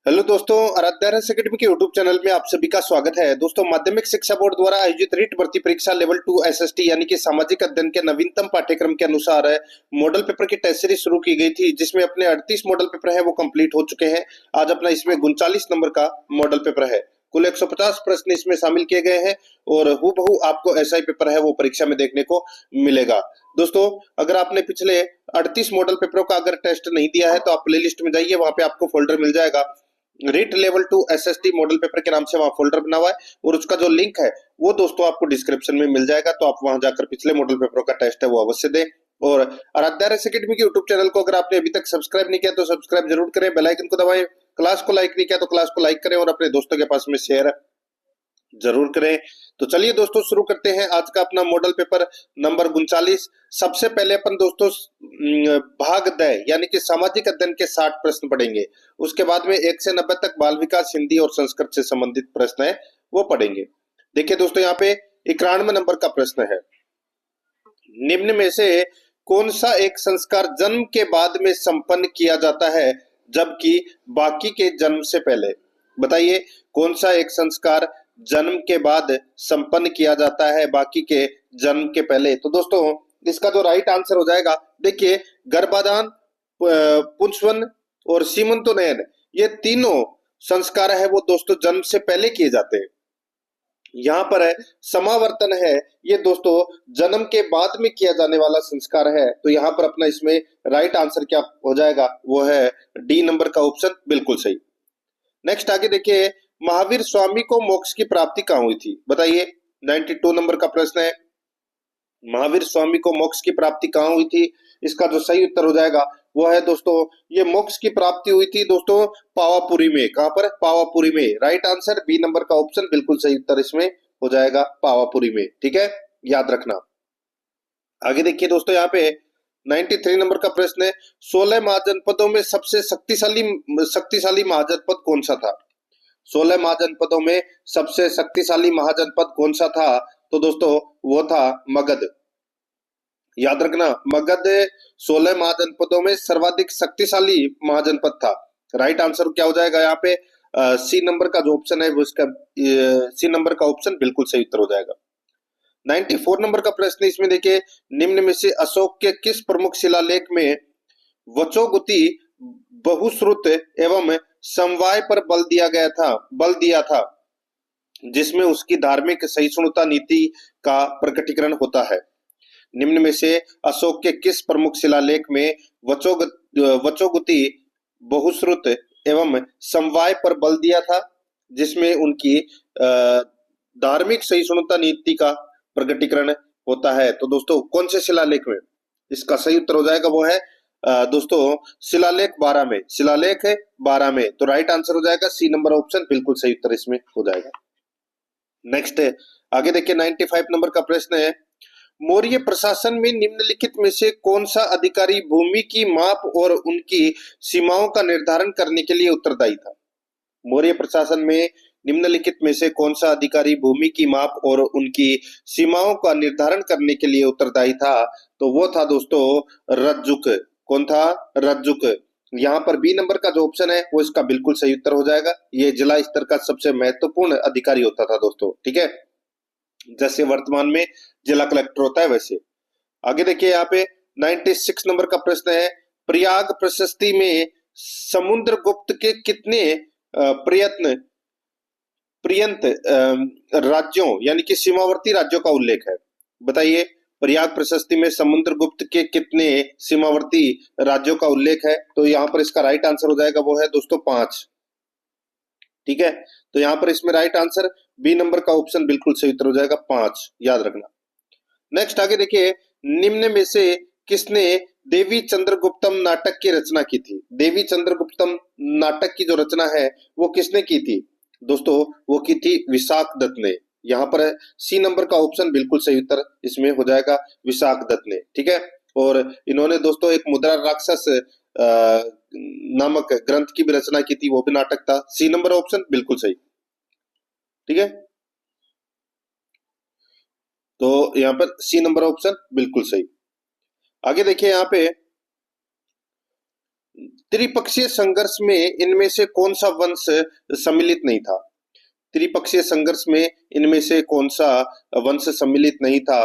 Hello दोस्तों, Aaradhya academy के YouTube channel में आप सभी का स्वागत है। दोस्तों, माध्यमिक शिक्षा बोर्ड द्वारा आयोजित रीट भर्ती परीक्षा लेवल 2 एसएसटी यानी कि सामाजिक अध्ययन के नवीनतम पाठ्यक्रम के अनुसार मॉडल पेपर की टेस्ट सीरीज शुरू की गई थी, जिसमें अपने 38 मॉडल पेपर है वो कंप्लीट हो चुके हैं। आज अपना इसमें 39 नंबर का मॉडल पेपर है। कुल 150 प्रश्न इसमें शामिल किए गए हैं और हूबहू आपको ऐसा ही पेपर है वो परीक्षा में देखने को मिलेगा। दोस्तों, अगर आपने पिछले 38 मॉडल पेपरों का अगर टेस्ट नहीं दिया है तो आप प्ले लिस्ट में जाइए, वहां पे आपको फोल्डर मिल जाएगा। REET level 2 SST model paper के नाम से वहां फोल्डर बना हुआ है और उसका जो लिंक है वो दोस्तों आपको डिस्क्रिप्शन में मिल जाएगा, तो आप वहां जाकर पिछले मॉडल पेपरों का टेस्ट है वो अवश्य दें। और आराध्या एकेडमी के यूट्यूब चैनल को अगर आपने अभी तक सब्सक्राइब नहीं किया तो सब्सक्राइब जरूर करें, बेल आइकन को दबाएं। क्लास को लाइक नहीं किया तो क्लास को लाइक करें और अपने दोस्तों के पास में शेयर जरूर करें। तो चलिए दोस्तों, शुरू करते हैं आज का अपना मॉडल पेपर नंबर 39। सबसे पहले अपन दोस्तों भाग द यानी कि सामाजिक अध्ययन के 60 प्रश्न पढ़ेंगे। उसके बाद में 1 से 90 तक बाल विकास, हिंदी और संस्कृत से संबंधित प्रश्न है वो पढ़ेंगे। देखिए दोस्तों, यहाँ पे 91 नंबर का प्रश्न है। निम्न में से कौन सा एक संस्कार जन्म के बाद में संपन्न किया जाता है जबकि बाकी के जन्म से पहले? बताइए, कौन सा एक संस्कार जन्म के बाद संपन्न किया जाता है बाकी के जन्म के पहले? तो दोस्तों, इसका जो राइट आंसर हो जाएगा, देखिए, गर्भाधान, पुंसवन और सीमंतोनयन, ये तीनों संस्कार है वो दोस्तों जन्म से पहले किए जाते हैं। यहाँ पर है समावर्तन है, ये दोस्तों जन्म के बाद में किया जाने वाला संस्कार है। तो यहाँ पर अपना इसमें राइट आंसर क्या हो जाएगा, वो है डी नंबर का ऑप्शन, बिल्कुल सही। नेक्स्ट आगे देखिए, महावीर स्वामी को मोक्ष की प्राप्ति कहाँ हुई थी? बताइए, 92 नंबर का प्रश्न है। महावीर स्वामी को मोक्ष की प्राप्ति कहाँ हुई थी? इसका जो सही उत्तर हो जाएगा वो है दोस्तों, ये मोक्ष की प्राप्ति हुई थी दोस्तों पावापुरी में। कहां पर? पावापुरी में। राइट आंसर बी नंबर का ऑप्शन, बिल्कुल सही उत्तर इसमें हो जाएगा पावापुरी में। ठीक है, याद रखना। आगे देखिए दोस्तों, यहाँ पे 93 नंबर का प्रश्न है। 16 महाजनपदों में सबसे शक्तिशाली महाजनपद कौन सा था? 16 महाजनपदों में सबसे शक्तिशाली महाजनपद कौन सा था? तो दोस्तों वो था मगध। याद रखना, मगध 16 महाजनपदों में सर्वाधिक शक्तिशाली महाजनपद था। राइट आंसर क्या हो जाएगा यहाँ पे? सी नंबर का जो ऑप्शन है वो इसका सी नंबर का ऑप्शन बिल्कुल सही उत्तर हो जाएगा। 94 नंबर का प्रश्न इसमें देखिए, निम्न में से अशोक के किस प्रमुख शिलालेख में वचोगति, बहुश्रुत एवं समवाय पर बल दिया था जिसमें उसकी धार्मिक सहिष्णुता नीति का प्रकटीकरण होता है? निम्न में से अशोक के किस प्रमुख शिलालेख में वचोगति, बहुश्रुत एवं समवाय पर बल दिया था जिसमें उनकी धार्मिक सहिष्णुता नीति का प्रकटीकरण होता है? तो दोस्तों कौन से शिलालेख में? इसका सही उत्तर हो जाएगा वो है दोस्तों शिलालेख 12 में। शिलालेख 12 में। तो राइट आंसर हो जाएगा सी नंबर ऑप्शन, बिल्कुल सही उत्तर इसमें हो जाएगा। नेक्स्ट आगे देखिए, 95 नंबर का प्रश्न है। मौर्य प्रशासन में निम्नलिखित में से कौन सा अधिकारी भूमि की माप और उनकी सीमाओं का निर्धारण करने के लिए उत्तरदायी था? मौर्य प्रशासन में निम्नलिखित में से कौन सा अधिकारी भूमि की माप और उनकी सीमाओं का निर्धारण करने के लिए उत्तरदायी था? तो वो था दोस्तों रज्जुक। कौन था? रज्जुक। यहाँ पर बी नंबर का जो ऑप्शन है वो इसका बिल्कुल सही उत्तर हो जाएगा। ये जिला स्तर का सबसे महत्वपूर्ण अधिकारी होता था दोस्तों। ठीक है, जैसे वर्तमान में जिला कलेक्टर होता है वैसे। आगे देखिए, यहाँ पे 96 नंबर का प्रश्न है। प्रयाग प्रशस्ति में समुद्रगुप्त के कितने प्रियंत राज्यों यानी कि सीमावर्ती राज्यों का उल्लेख है? बताइए, प्रयाग प्रशस्ति में समुद्रगुप्त के कितने सीमावर्ती राज्यों का उल्लेख है? तो यहाँ पर इसका राइट आंसर हो जाएगा वो है दोस्तों 5। ठीक है, तो यहाँ पर इसमें राइट आंसर बी नंबर का ऑप्शन बिल्कुल सही उत्तर हो जाएगा 5, याद रखना। नेक्स्ट आगे देखिए, निम्न में से किसने देवी चंद्रगुप्तम नाटक की रचना की थी? देवी चंद्रगुप्तम नाटक की जो रचना है वो किसने की थी? दोस्तों वो की थी विशाख दत्त ने। यहाँ पर सी नंबर का ऑप्शन बिल्कुल सही उत्तर इसमें हो जाएगा विशाख दत्त ने। ठीक है, और इन्होंने दोस्तों एक मुद्रा राक्षस नामक ग्रंथ की भी रचना की थी, वो भी नाटक था। सी नंबर ऑप्शन बिल्कुल सही। ठीक है, तो यहाँ पर सी नंबर ऑप्शन बिल्कुल सही। आगे देखिए, यहाँ पे त्रिपक्षीय संघर्ष में इनमें से कौन सा वंश सम्मिलित नहीं था? त्रिपक्षीय संघर्ष में इनमें से कौन सा वंश सम्मिलित नहीं था?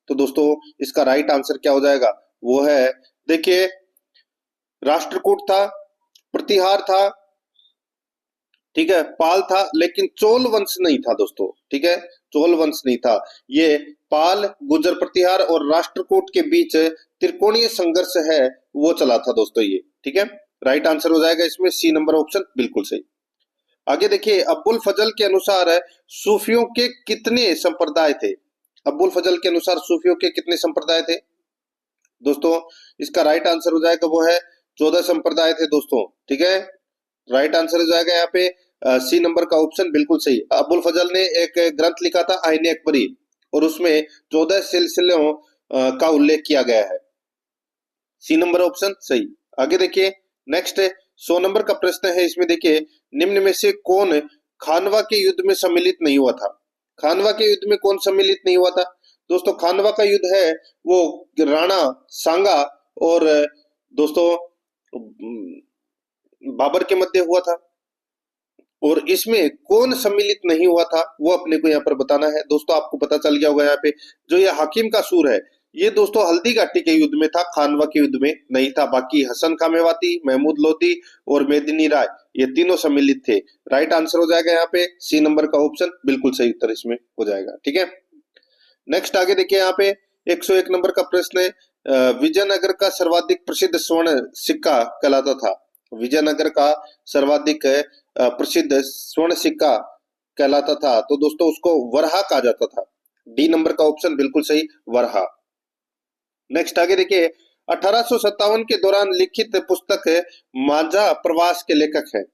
तो दोस्तों इसका राइट आंसर क्या हो जाएगा? वो है, देखिए, राष्ट्रकूट था, प्रतिहार था, ठीक है, पाल था, लेकिन चोल वंश नहीं था दोस्तों, ठीक है, चोल वंश नहीं था। ये पाल, गुर्जर प्रतिहार और राष्ट्रकूट के बीच त्रिकोणीय संघर्ष है वो चला था दोस्तों ये, ठीक है। राइट आंसर हो जाएगा इसमें सी नंबर ऑप्शन, बिल्कुल सही। आगे देखिए, अब्बुल फजल के अनुसार सूफियों के कितने संप्रदाय थे? अब्बुल फजल के अनुसार सूफियों के कितने संप्रदाय थे दोस्तों? इसका राइट आंसर हो जाएगा वो है 14 संप्रदाय थे दोस्तों, ठीक है। राइट आंसर हो जाएगा यहाँ पे सी नंबर का ऑप्शन, बिल्कुल सही। अब्बुल फजल ने एक ग्रंथ लिखा था आईने अकबरी, और उसमें 14 सिलसिलों का उल्लेख किया गया है। सी नंबर ऑप्शन सही। आगे देखिए, नेक्स्ट 100 नंबर का प्रश्न है, इसमें देखिए, निम्न में से कौन खानवा के युद्ध में सम्मिलित नहीं हुआ था? खानवा के युद्ध में कौन सम्मिलित नहीं हुआ था दोस्तों? खानवा का युद्ध है वो राणा सांगा और दोस्तों बाबर के मध्य हुआ था, और इसमें कौन सम्मिलित नहीं हुआ था वो अपने को यहाँ पर बताना है दोस्तों। आपको पता चल गया होगा यहाँ पे, जो ये हाकिम का सूर है, ये दोस्तों हल्दी घाटी के युद्ध में था, खानवा के युद्ध में नहीं था। बाकी हसन खां मेवाती, महमूद लोधी और मेदिनी राय, ये तीनों सम्मिलित थे। राइट आंसर हो जाएगा यहाँ पे सी नंबर का ऑप्शन, बिल्कुल सही उत्तर इसमें हो जाएगा, ठीक है। नेक्स्ट आगे देखिए, यहाँ पे 101 नंबर का प्रश्न है, विजयनगर का सर्वाधिक प्रसिद्ध स्वर्ण सिक्का कहलाता था। विजयनगर का सर्वाधिक प्रसिद्ध स्वर्ण सिक्का कहलाता था, तो दोस्तों उसको वरहा कहा जाता था। डी नंबर का ऑप्शन बिल्कुल सही, वरहा। नेक्स्ट आगे देखिए, 1857 के दौरान लिखित पुस्तक मांझा प्रवास के लेखक है।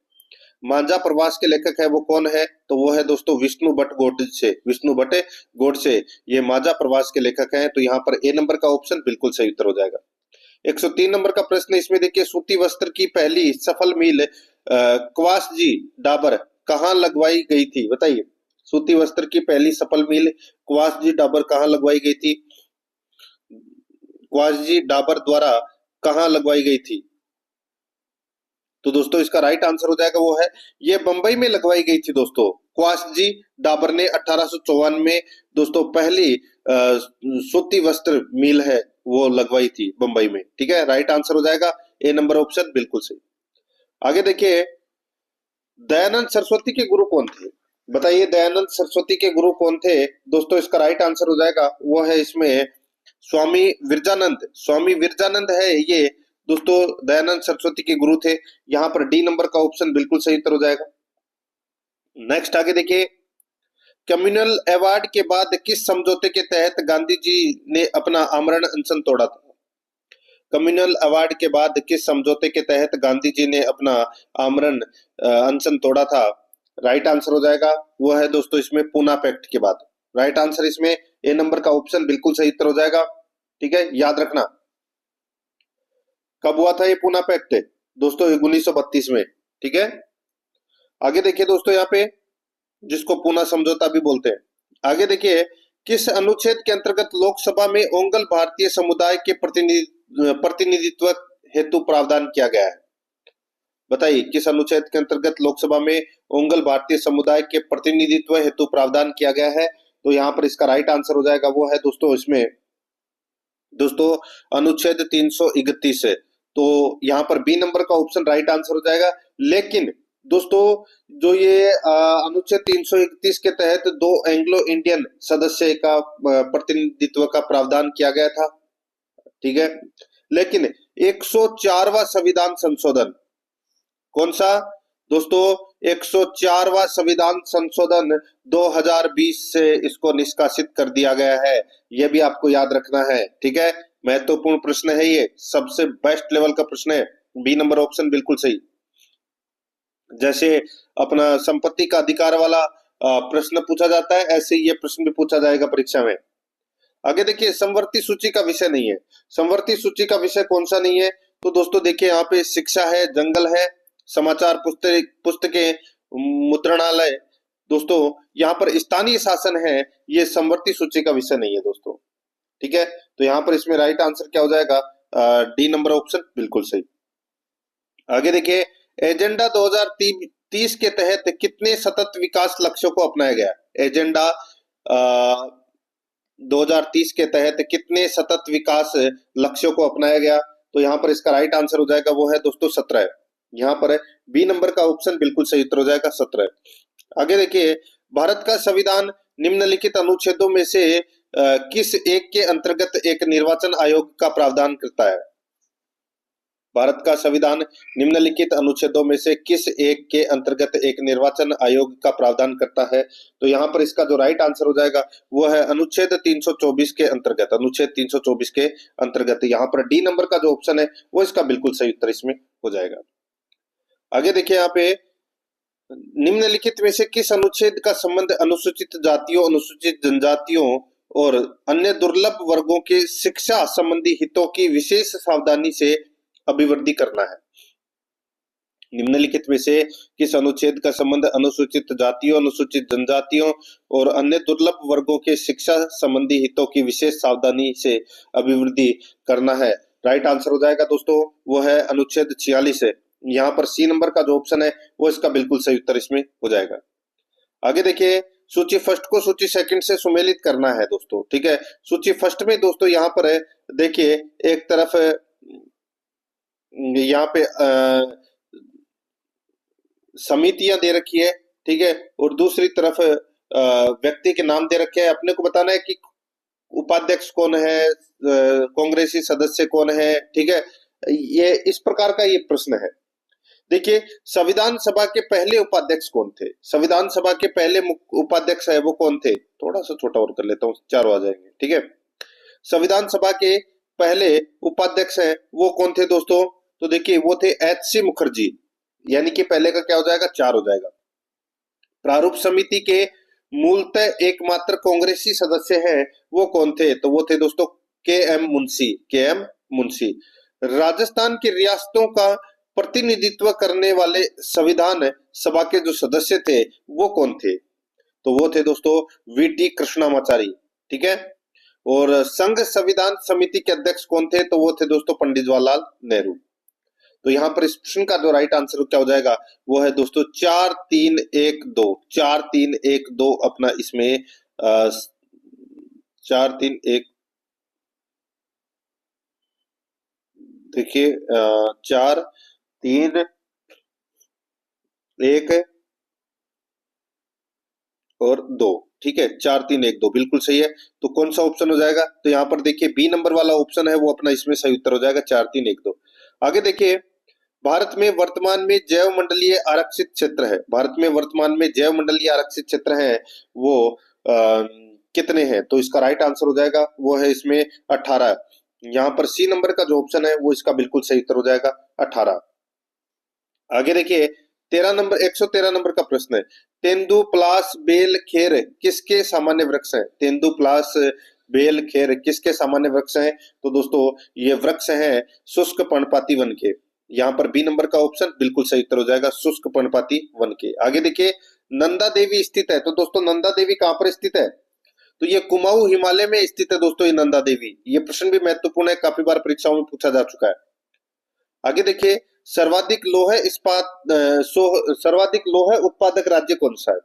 मांझा प्रवास के लेखक है वो कौन है? तो वो है दोस्तों विष्णु भट्ट गोडसे। विष्णु भट्ट गोडसे ये मांझा प्रवास के लेखक हैं, तो यहाँ पर ए नंबर का ऑप्शन बिल्कुल सही उत्तर हो जाएगा। 103 नंबर का प्रश्न, इसमें देखिए, सूती वस्त्र की पहली सफल मील क्वासजी डाबर कहाँ लगवाई गई थी? बताइए, सूती वस्त्र की पहली सफल मील क्वासजी डाबर कहाँ लगवाई गई थी? क्वासजी डाबर द्वारा कहाँ लगवाई गई थी? तो दोस्तों इसका राइट आंसर हो जाएगा वो है, ये बंबई में लगवाई गई थी दोस्तों। क्वासजी डाबर ने 1854 में दोस्तों पहली सूती वस्त्र मिल है वो लगवाई थी बंबई में, ठीक है। राइट आंसर हो जाएगा ए नंबर ऑप्शन, बिल्कुल सही। आगे देखिए, दयानंद सरस्वती के गुरु कौन थे? बताइए, दयानंद सरस्वती के गुरु कौन थे दोस्तों? इसका राइट आंसर हो जाएगा वो है इसमें स्वामी विरजानंद। स्वामी विरजानंद है ये दोस्तों दयानंद सरस्वती के गुरु थे। यहाँ पर डी नंबर का ऑप्शन बिल्कुल सही उत्तर हो जाएगा। नेक्स्ट आगे देखिए, कम्युनल अवार्ड के बाद किस समझौते के तहत गांधी जी ने अपना आमरण अनशन तोड़ा था? कम्युनल अवार्ड के बाद किस समझौते के तहत गांधी जी ने अपना आमरण अनशन तोड़ा था? राइट आंसर हो जाएगा वो है दोस्तों इसमें पूना पैक्ट के बाद। राइट आंसर इसमें ए नंबर का ऑप्शन बिल्कुल सही उत्तर हो जाएगा, ठीक है, याद रखना। कब हुआ था ये पूना पैक्ट दोस्तों? 1932 में, ठीक है। आगे देखिए दोस्तों, यहाँ पे जिसको पूना समझौता भी बोलते हैं। आगे देखिए, किस अनुच्छेद के अंतर्गत लोकसभा में ओंगल भारतीय समुदाय के प्रतिनिधित्व हेतु प्रावधान किया गया है? बताइए, किस अनुच्छेद के अंतर्गत लोकसभा में ओंगल भारतीय समुदाय के प्रतिनिधित्व हेतु प्रावधान किया गया है? तो यहाँ पर इसका राइट आंसर हो जाएगा वो है दोस्तों इसमें दोस्तों अनुच्छेद 331 है। तो यहाँ पर बी नंबर का ऑप्शन राइट आंसर हो जाएगा। लेकिन दोस्तों जो ये अनुच्छेद 331 के तहत दो एंग्लो इंडियन सदस्य का प्रतिनिधित्व का प्रावधान किया गया था, ठीक है। लेकिन 104वां संविधान संशोधन कौन सा दोस्तों? 104वां संविधान संशोधन 2020 से इसको निष्कासित कर दिया गया है, यह भी आपको याद रखना है, ठीक है। महत्वपूर्ण प्रश्न है ये, सबसे बेस्ट लेवल का प्रश्न है। बी नंबर ऑप्शन बिल्कुल सही। जैसे अपना संपत्ति का अधिकार वाला प्रश्न पूछा जाता है, ऐसे ये प्रश्न भी पूछा जाएगा परीक्षा में। आगे देखिए, समवर्ती सूची का विषय नहीं है। समवर्ती सूची का विषय कौन सा नहीं है? तो दोस्तों देखिए, यहाँ पे शिक्षा है, जंगल है, समाचार पुस्तकें, मुद्रणालय, दोस्तों यहाँ पर स्थानीय शासन है, ये समवर्ती सूची का विषय नहीं है दोस्तों, ठीक है। तो यहाँ पर इसमें राइट आंसर क्या हो जाएगा? डी नंबर ऑप्शन बिल्कुल सही। आगे देखिए, एजेंडा 2030 के तहत कितने सतत विकास लक्ष्यों को अपनाया गया? एजेंडा 2030 के तहत कितने सतत विकास लक्ष्यों को अपनाया गया? तो यहाँ पर इसका राइट आंसर हो जाएगा वो है दोस्तों 17। यहाँ पर बी नंबर का ऑप्शन बिल्कुल सही उत्तर हो जाएगा 17। आगे देखिए, भारत का संविधान निम्नलिखित अनुच्छेदों में से किस एक के अंतर्गत एक निर्वाचन आयोग का प्रावधान करता है? भारत का संविधान निम्नलिखित अनुच्छेदों में से किस एक के अंतर्गत एक निर्वाचन आयोग का प्रावधान करता है? तो यहाँ पर इसका जो राइट आंसर हो जाएगा वो है अनुच्छेद 324 के अंतर्गत। अनुच्छेद 324 के अंतर्गत यहाँ पर डी नंबर का जो ऑप्शन है वो इसका बिल्कुल सही उत्तर इसमें हो जाएगा। आगे देखिए, यहाँ पे निम्नलिखित में से किस अनुच्छेद का संबंध अनुसूचित जातियों, अनुसूचित जनजातियों और अन्य दुर्लभ वर्गों के शिक्षा संबंधी हितों की विशेष सावधानी से अभिवृद्धि करना है? निम्नलिखित में से किस अनुच्छेद का संबंध अनुसूचित जातियों, अनुसूचित जनजातियों और अन्य दुर्लभ वर्गों के शिक्षा संबंधी हितों की विशेष सावधानी से अभिवृद्धि करना है? राइट आंसर हो जाएगा दोस्तों वो है अनुच्छेद 46 है। यहाँ पर सी नंबर का जो ऑप्शन है वो इसका बिल्कुल सही उत्तर इसमें हो जाएगा। आगे देखिए, सूची फर्स्ट को सूची सेकंड से सुमेलित करना है दोस्तों, ठीक है। सूची फर्स्ट में दोस्तों यहाँ पर देखिए, एक तरफ यहाँ पे समितियां दे रखी है, ठीक है, और दूसरी तरफ व्यक्ति के नाम दे रखे हैं। अपने को बताना है कि उपाध्यक्ष कौन है, कांग्रेसी सदस्य कौन है, ठीक है। ये इस प्रकार का ये प्रश्न है। देखिए, संविधान सभा के पहले उपाध्यक्ष कौन थे? संविधान सभा के पहले उपाध्यक्ष है वो कौन थे? थोड़ा सा छोटा और कर लेता हूँ, चारों आ जाएंगे, ठीक है। संविधान सभा के पहले उपाध्यक्ष है वो कौन थे दोस्तों? तो देखिए, वो थे एच.सी. मुखर्जी, यानी कि पहले का क्या हो जाएगा? 4 हो जाएगा। प्रारूप समिति के मूलतः एकमात्र कांग्रेसी सदस्य हैं वो कौन थे? तो वो थे दोस्तों के.एम. मुंशी, के.एम. मुंशी। राजस्थान की रियासतों का प्रतिनिधित्व करने वाले संविधान सभा के जो सदस्य थे वो कौन थे? तो वो थे दोस्तों वी.टी. कृष्णामाचारी, ठीक है। और संघ संविधान समिति के अध्यक्ष कौन थे? तो वो थे दोस्तों पंडित जवाहरलाल नेहरू। तो यहाँ पर इस प्रश्न का जो राइट आंसर क्या हो जाएगा वो है दोस्तों 4 3 1 2। 4 3 1 2 अपना इसमें 4 3 1 देखिए 4 3 1 और 2, ठीक है। 4 3 1 2 बिल्कुल सही है। तो कौन सा ऑप्शन हो जाएगा? तो यहाँ पर देखिए बी नंबर वाला ऑप्शन है वो अपना इसमें सही उत्तर हो जाएगा 4 3 1 2। आगे देखिए, भारत में वर्तमान में जैव मंडलीय आरक्षित क्षेत्र है। भारत में वर्तमान में जैव मंडलीय आरक्षित क्षेत्र है वो कितने हैं? तो इसका राइट आंसर हो जाएगा वो है इसमें 18। यहाँ पर सी नंबर का जो ऑप्शन है वो इसका बिल्कुल सही उत्तर हो जाएगा 18। आगे देखिए 113 नंबर का प्रश्न है, तेंदुप्लास बेल खेर किसके सामान्य वृक्ष है? तेंदुप्लास बेल खेर किसके सामान्य वृक्ष हैं? तो दोस्तों ये वृक्ष हैं शुष्क पर्णपाती वन के। यहाँ पर बी नंबर का ऑप्शन बिल्कुल सही उत्तर हो जाएगा शुष्क पर्णपाती वन के। आगे देखिए, नंदा देवी स्थित है। तो दोस्तों नंदा देवी कहाँ पर स्थित है? तो ये कुमाऊं हिमालय में स्थित है दोस्तों ये नंदा देवी। ये प्रश्न भी महत्वपूर्ण है, काफी बार परीक्षाओं में पूछा जा चुका है। आगे देखिए, सर्वाधिक लोह उत्पादक राज्य कौन सा है?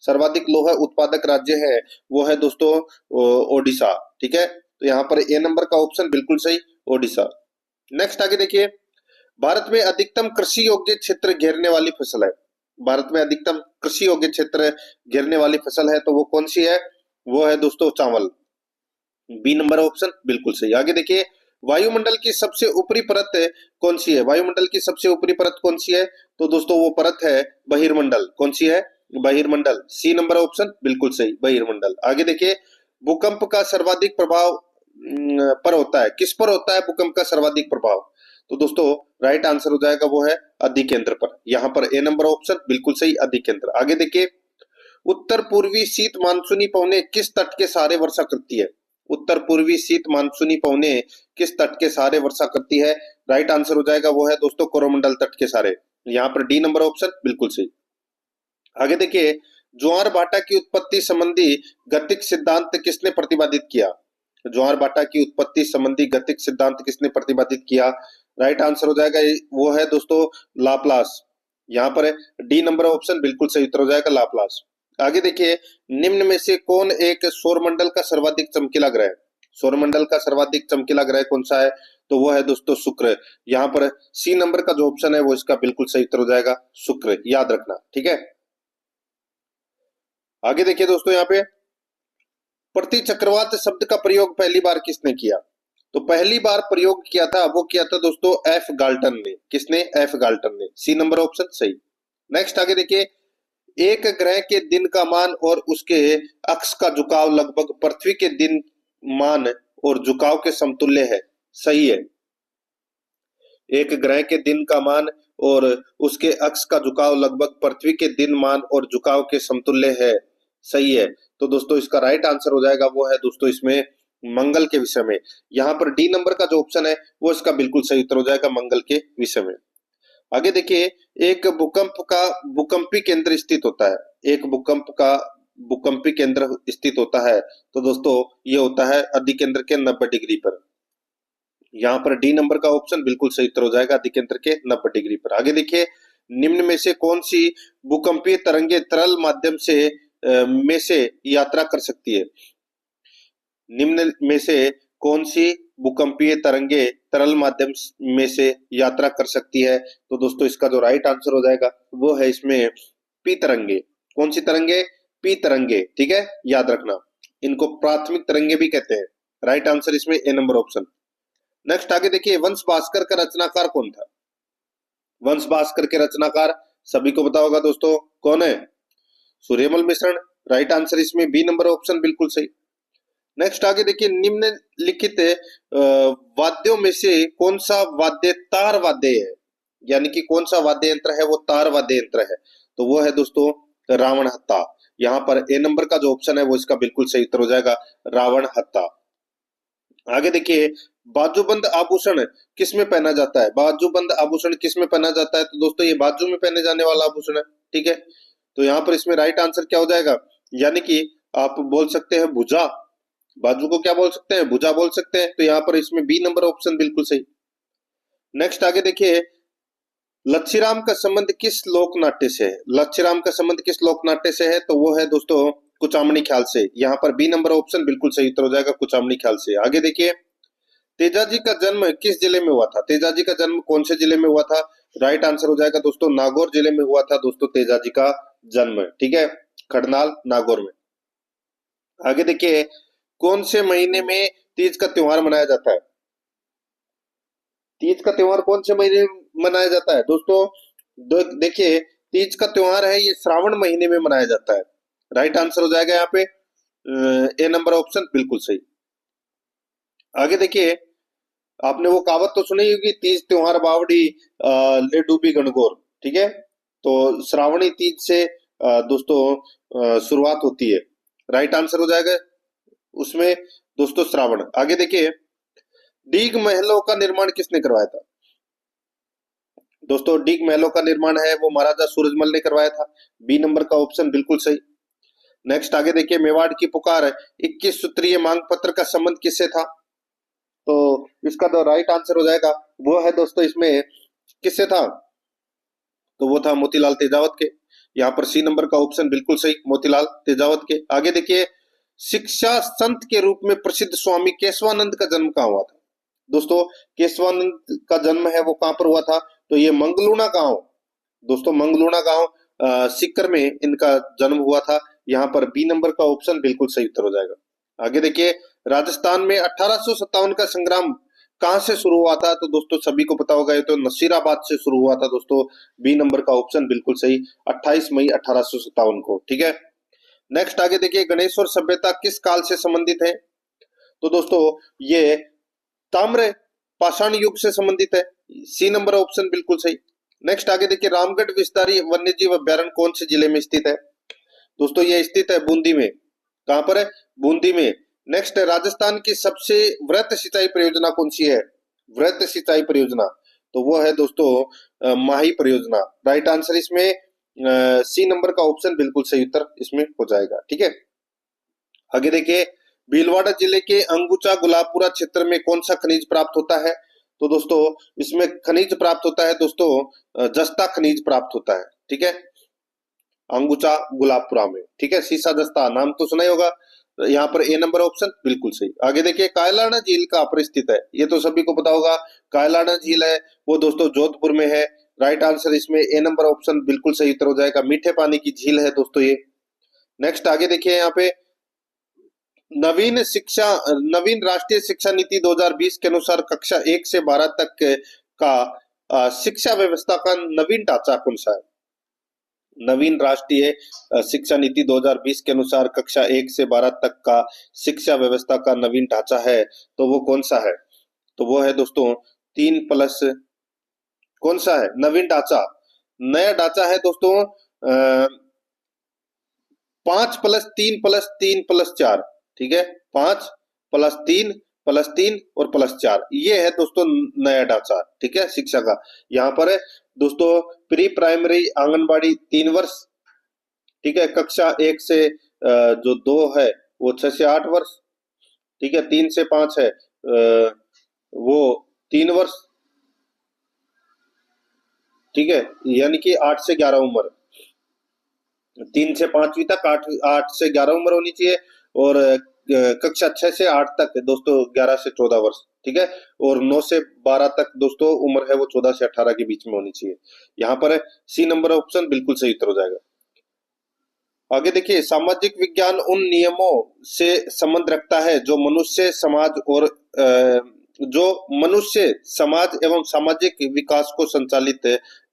सर्वाधिक लोह उत्पादक राज्य है वो है दोस्तों ओडिशा, ठीक है। तो यहाँ पर ए नंबर का ऑप्शन बिल्कुल सही, ओडिशा। नेक्स्ट आगे देखिए, भारत में अधिकतम कृषि योग्य क्षेत्र घेरने वाली फसल है। भारत में अधिकतम कृषि योग्य क्षेत्र घेरने वाली फसल है तो वो कौन सी है? वो है दोस्तों चावल। बी नंबर ऑप्शन बिल्कुल सही। आगे देखिए, वायुमंडल की सबसे ऊपरी परत कौन सी है? वायुमंडल की सबसे ऊपरी परत कौन सी है? तो दोस्तों वो परत है बहिर्मंडल। कौन सी है? बहिर्मंडल। सी नंबर ऑप्शन बिल्कुल सही, बहिर्मंडल। आगे देखिए, भूकंप का सर्वाधिक प्रभाव पर होता है, किस पर होता है भूकंप का सर्वाधिक प्रभाव? तो दोस्तों राइट आंसर हो जाएगा वो है अधिकेंद्र पर। यहाँ पर ए नंबर ऑप्शन बिल्कुल सही, अधिकेंद्र। आगे देखिए, उत्तर पूर्वी शीत मानसूनी पवने किस तट के सहारे वर्षा करती है? उत्तर पूर्वी शीत मानसूनी पवने किस तट के सहारे वर्षा करती है? राइट आंसर हो जाएगा वो है दोस्तों कोरोमंडल तट के सहारे। यहाँ पर डी नंबर ऑप्शन बिल्कुल सही। आगे देखिए, ज्वार भाटा की उत्पत्ति संबंधी गतिक सिद्धांत किसने प्रतिपादित किया? ज्वार भाटा की उत्पत्ति संबंधी गतिक सिद्धांत किसने प्रतिपादित किया? राइट आंसर हो जाएगा वो है दोस्तों लाप्लास। यहाँ पर डी नंबर ऑप्शन बिल्कुल सही उत्तर हो जाएगा लाप्लास। आगे देखिए, निम्न में से कौन एक सौरमंडल का सर्वाधिक चमकीला ग्रह है? सौरमंडल का सर्वाधिक चमकीला ग्रह कौन सा है? तो वो है दोस्तों शुक्र। यहाँ पर सी नंबर का जो ऑप्शन है वो इसका बिल्कुल सही उत्तर हो जाएगा शुक्र, याद रखना, ठीक है। आगे देखिए दोस्तों, यहाँ पे प्रति चक्रवात शब्द का प्रयोग पहली बार किसने किया? तो पहली बार प्रयोग किया था, वो किया था दोस्तों एफ गाल्टन ने। किसने? एफ गाल्टन ने। सी नंबर ऑप्शन सही। नेक्स्ट आगे देखिए, एक ग्रह के दिन का मान और उसके अक्ष का झुकाव लगभग पृथ्वी के दिन मान और झुकाव के समतुल्य है। सही है। एक ग्रह के दिन का मान और उसके अक्ष का झुकाव लगभग पृथ्वी के दिन मान और झुकाव के समतुल्य है। सही है। तो दोस्तों इसका राइट आंसर हो जाएगा वो है दोस्तों इसमें मंगल के विषय में। यहाँ पर डी नंबर का जो ऑप्शन है वो इसका बिल्कुल सही उत्तर हो जाएगा मंगल के विषय में। आगे देखिए, एक भूकंप का भूकंपी केंद्र स्थित होता है। एक भूकंप का भूकंपी केंद्र स्थित होता है तो दोस्तों ये होता है अधिकेंद्र के 90 डिग्री पर। यहाँ पर डी नंबर का ऑप्शन बिल्कुल सही उत्तर हो जाएगा अधिकेंद्र के 90 डिग्री पर। आगे देखिए, निम्न में से कौन सी भूकंपीय तरंगे तरल माध्यम से यात्रा कर सकती है? निम्न में से कौन सी भूकंपीय तरंगे तरल माध्यम में से यात्रा कर सकती है? तो दोस्तों इसका जो राइट आंसर हो जाएगा वो है इसमें पी तरंगे। कौन सी तरंगे? पी तरंगे, ठीक है, याद रखना। इनको प्राथमिक तरंगे भी कहते हैं। राइट आंसर इसमें ए नंबर ऑप्शन। नेक्स्ट आगे देखिए, वंश भास्कर का रचनाकार कौन था? वंश भास्कर के रचनाकार सभी को पता होगा दोस्तों, कौन है? सूर्यमल मिश्र। राइट आंसर इसमें बी नंबर ऑप्शन बिल्कुल सही। नेक्स्ट आगे देखिए, निम्नलिखित वाद्यों में से कौन सा वाद्य तार वाद्य है? यानी कि कौन सा वाद्य यंत्र है वो तार वाद्य यंत्र है? तो वो है दोस्तों रावण हत्था। यहाँ पर ए नंबर का जो ऑप्शन है वो इसका बिल्कुल सही उत्तर हो जाएगा रावण हत्था। आगे देखिए, बाजूबंद आभूषण किस में पहना जाता है? बाजूबंद आभूषण किस में पहना जाता है? तो दोस्तों ये बाजू में पहने जाने वाला आभूषण है, ठीक है। तो यहाँ पर इसमें राइट आंसर क्या हो जाएगा? यानी कि आप बोल सकते हैं भुजा। बाजू को क्या बोल सकते हैं? भुजा बोल सकते हैं। तो यहाँ पर इसमें बी नंबर ऑप्शन बिल्कुल सही। नेक्स्ट आगे देखिए, लच्छीराम का संबंध किस लोक नाट्य से है? लच्छीराम का संबंध किस लोक नाट्य से है? तो वो है दोस्तों कुचामनी ख्याल से। यहाँ पर बी नंबर ऑप्शन बिल्कुल सही उत्तर हो जाएगा कुचामनी ख्याल से। आगे देखिए, तेजाजी का जन्म किस जिले में हुआ था? तेजाजी का जन्म कौन से जिले में हुआ था? राइट आंसर हो जाएगा दोस्तों नागौर जिले में हुआ था दोस्तों तेजाजी का जन्म, ठीक है, खड़नाल नागौर में। आगे देखिए, कौन से महीने में तीज का त्योहार मनाया जाता है? तीज का त्योहार कौन से महीने में मनाया जाता है दोस्तों? देखिए, तीज का त्योहार है ये श्रावण महीने में मनाया जाता है। राइट आंसर हो जाएगा यहाँ पे ए नंबर ऑप्शन बिल्कुल सही। आगे देखिए, आपने वो कहावत तो सुनी होगी, तीज त्योहार बावड़ी ले डूबी गणगौर, ठीक है। तो श्रावणी तीज से दोस्तों शुरुआत होती है। राइट आंसर हो जाएगा उसमें दोस्तों श्रावण। आगे देखिए, डीग महलों का निर्माण किसने करवाया था? दोस्तों डीग महलों का निर्माण है वो महाराजा सूरजमल ने करवाया था। बी नंबर का ऑप्शन बिल्कुल सही। नेक्स्ट आगे देखिए, मेवाड़ की पुकार 21 सूत्रीय मांग पत्र का संबंध किससे था? तो इसका जो राइट आंसर हो जाएगा वो है दोस्तों इसमें किससे था? तो वो था मोतीलाल तेजावत के। यहाँ पर सी नंबर का ऑप्शन बिल्कुल सही, मोतीलाल तेजावत के। आगे देखिए, शिक्षा संत के रूप में प्रसिद्ध स्वामी केशवानंद का जन्म कहाँ हुआ था? दोस्तों केशवानंद का जन्म है वो कहाँ पर हुआ था? तो ये मंगलूना गांव, दोस्तों मंगलूना गांव सीकर में इनका जन्म हुआ था। यहाँ पर बी नंबर का ऑप्शन बिल्कुल सही उत्तर हो जाएगा। आगे देखिए, राजस्थान में 1857 का संग्राम कहां से शुरू हुआ था? तो दोस्तों सभी को पता होगा ये तो नसीराबाद से शुरू हुआ था दोस्तों। बी नंबर का ऑप्शन बिल्कुल सही, 28 मई 1857 को, ठीक है। नेक्स्ट आगे देखिए, गणेश्वर सभ्यता किस काल से संबंधित है? तो दोस्तों ये ताम्र पाषाण युग से संबंधित है। सी नंबर ऑप्शन बिल्कुल सही। नेक्स्ट आगे देखिए, रामगढ़ विस्तारी वन्यजीव अभ्यारण्य कौन से जिले में स्थित है? दोस्तों ये स्थित है बूंदी में। कहां पर है? बूंदी में। नेक्स्ट, राजस्थान की सबसे वृहत सिंचाई परियोजना कौन सी है? वृहत सिंचाई परियोजना तो वो है दोस्तों माही परियोजना। राइट आंसर इसमें सी नंबर का ऑप्शन बिल्कुल सही उत्तर इसमें हो जाएगा, ठीक है। आगे देखिए, भीलवाड़ा जिले के अंगुचा गुलाबपुरा क्षेत्र में कौन सा खनिज प्राप्त होता है? तो दोस्तों इसमें खनिज प्राप्त होता है दोस्तों, जस्ता खनिज प्राप्त होता है, ठीक है, अंगुचा गुलाबपुरा में, ठीक है। सीसा जस्ता नाम तो सुना ही होगा। यहाँ पर ए नंबर ऑप्शन बिल्कुल सही। आगे देखिए, कायलाना झील कहाँ पर स्थित है, ये तो सभी को पता होगा। कायलाना झील है वो दोस्तों जोधपुर में है। राइट आंसर इसमें ए नंबर ऑप्शन बिल्कुल सही उत्तर हो जाएगा। मीठे पानी की झील है दोस्तों ये। नेक्स्ट आगे देखिए, यहाँ पे नवीन राष्ट्रीय शिक्षा नीति 2020 के अनुसार कक्षा 1 से 12 तक का शिक्षा व्यवस्था का नवीन ढांचा कौन सा है? नवीन राष्ट्रीय शिक्षा नीति 2020 के अनुसार कक्षा 1 से 12 तक का शिक्षा व्यवस्था का नवीन ढांचा है, तो वो कौन सा है? तो वो है दोस्तों 3+, कौन सा है नवीन ढांचा? नया ढांचा है दोस्तों 5+3+3+4, ठीक है, 5+3+3 और +4, ये है दोस्तों नया ढांचा, ठीक है, शिक्षा का। यहाँ पर है दोस्तों प्री प्राइमरी आंगनबाड़ी 3 वर्ष, ठीक है, कक्षा 1 से जो 2 है वो 6 से 8 वर्ष, ठीक है, 3 से 5 है वो 3 वर्ष, ठीक है, यानी कि 8 से 11 उम्र, 3 से 5वीं तक 8 से 11 उम्र होनी चाहिए। और कक्षा 6 से 8 तक दोस्तों 11 से 14 वर्ष, ठीक है, और 9 से 12 तक दोस्तों उम्र है वो 14 से 18 के बीच में होनी चाहिए। यहाँ पर सी नंबर ऑप्शन बिल्कुल सही उत्तर हो जाएगा। आगे देखिए, सामाजिक विज्ञान उन नियमों से संबंध रखता है जो मनुष्य समाज एवं सामाजिक विकास को संचालित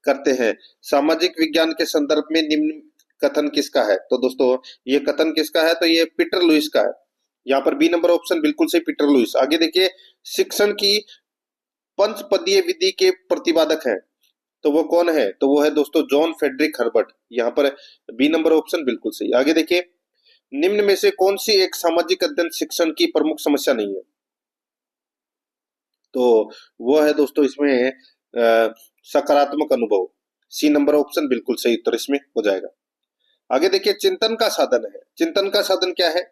करते हैं। सामाजिक विज्ञान के संदर्भ में निम्न कथन किसका है? तो दोस्तों ये कथन किसका है? तो ये पीटर लुईस का है। यहाँ पर बी नंबर ऑप्शन बिल्कुल सही, पीटर लुईस। आगे देखिए, शिक्षण की पंचपदीय विधि के प्रतिपादक हैं, तो वो कौन है? तो वो है दोस्तों जॉन फ्रेडरिक हर्बर्ट। यहाँ पर बी नंबर ऑप्शन बिल्कुल सही। आगे देखिए, निम्न में से कौन सी एक सामाजिक अध्ययन शिक्षण की प्रमुख समस्या नहीं है? तो वो है दोस्तों इसमें सकारात्मक अनुभव। सी नंबर ऑप्शन बिल्कुल सही उत्तर इसमें हो जाएगा। आगे देखिए, चिंतन का साधन है। चिंतन का साधन क्या है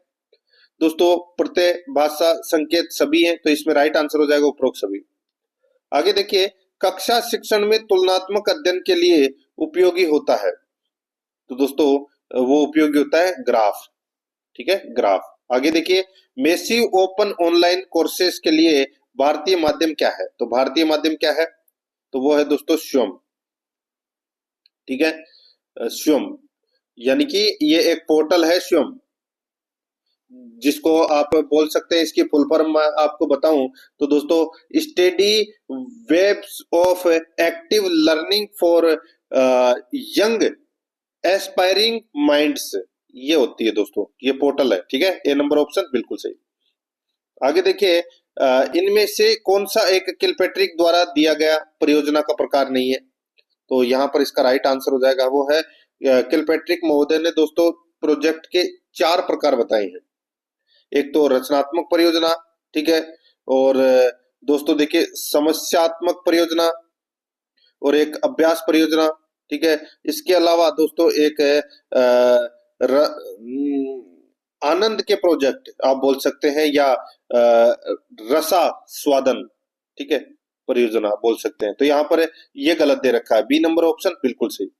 दोस्तों? प्रत्यय, भाषा, संकेत सभी हैं, तो इसमें राइट आंसर हो जाएगा उपरोक्त सभी। आगे देखिए, कक्षा शिक्षण में तुलनात्मक अध्ययन के लिए उपयोगी होता है, तो दोस्तों वो उपयोगी होता है ग्राफ, ठीक है, ग्राफ। आगे देखिए, मेसिव ओपन ऑनलाइन कोर्सेज के लिए भारतीय माध्यम क्या है? तो भारतीय माध्यम क्या है? तो वो है दोस्तों स्वयं, ठीक है, स्वयं, यानी कि ये एक पोर्टल है स्वयं, जिसको आप बोल सकते हैं, इसकी फुल फॉर्म मैं आपको बताऊं तो दोस्तों Study Webs of Active Learning for Young Aspiring Minds, ये होती है दोस्तों, ये पोर्टल है, ठीक है। ए नंबर ऑप्शन बिल्कुल सही। आगे देखिए, इनमें से कौन सा एक किलपेट्रिक द्वारा दिया गया परियोजना का प्रकार नहीं है? तो यहाँ पर इसका राइट आंसर हो जाएगा, वो है किलपेट्रिक महोदय ने दोस्तों प्रोजेक्ट के 4 प्रकार बताए हैं। एक तो रचनात्मक परियोजना, ठीक है, और दोस्तों देखिए समस्यात्मक परियोजना, और एक अभ्यास परियोजना, ठीक है। इसके अलावा दोस्तों एक आनंद के प्रोजेक्ट आप बोल सकते हैं, या रसा स्वादन, ठीक है, परियोजना बोल सकते हैं। तो यहाँ पर ये गलत दे रखा है, बी नंबर ऑप्शन बिल्कुल सही।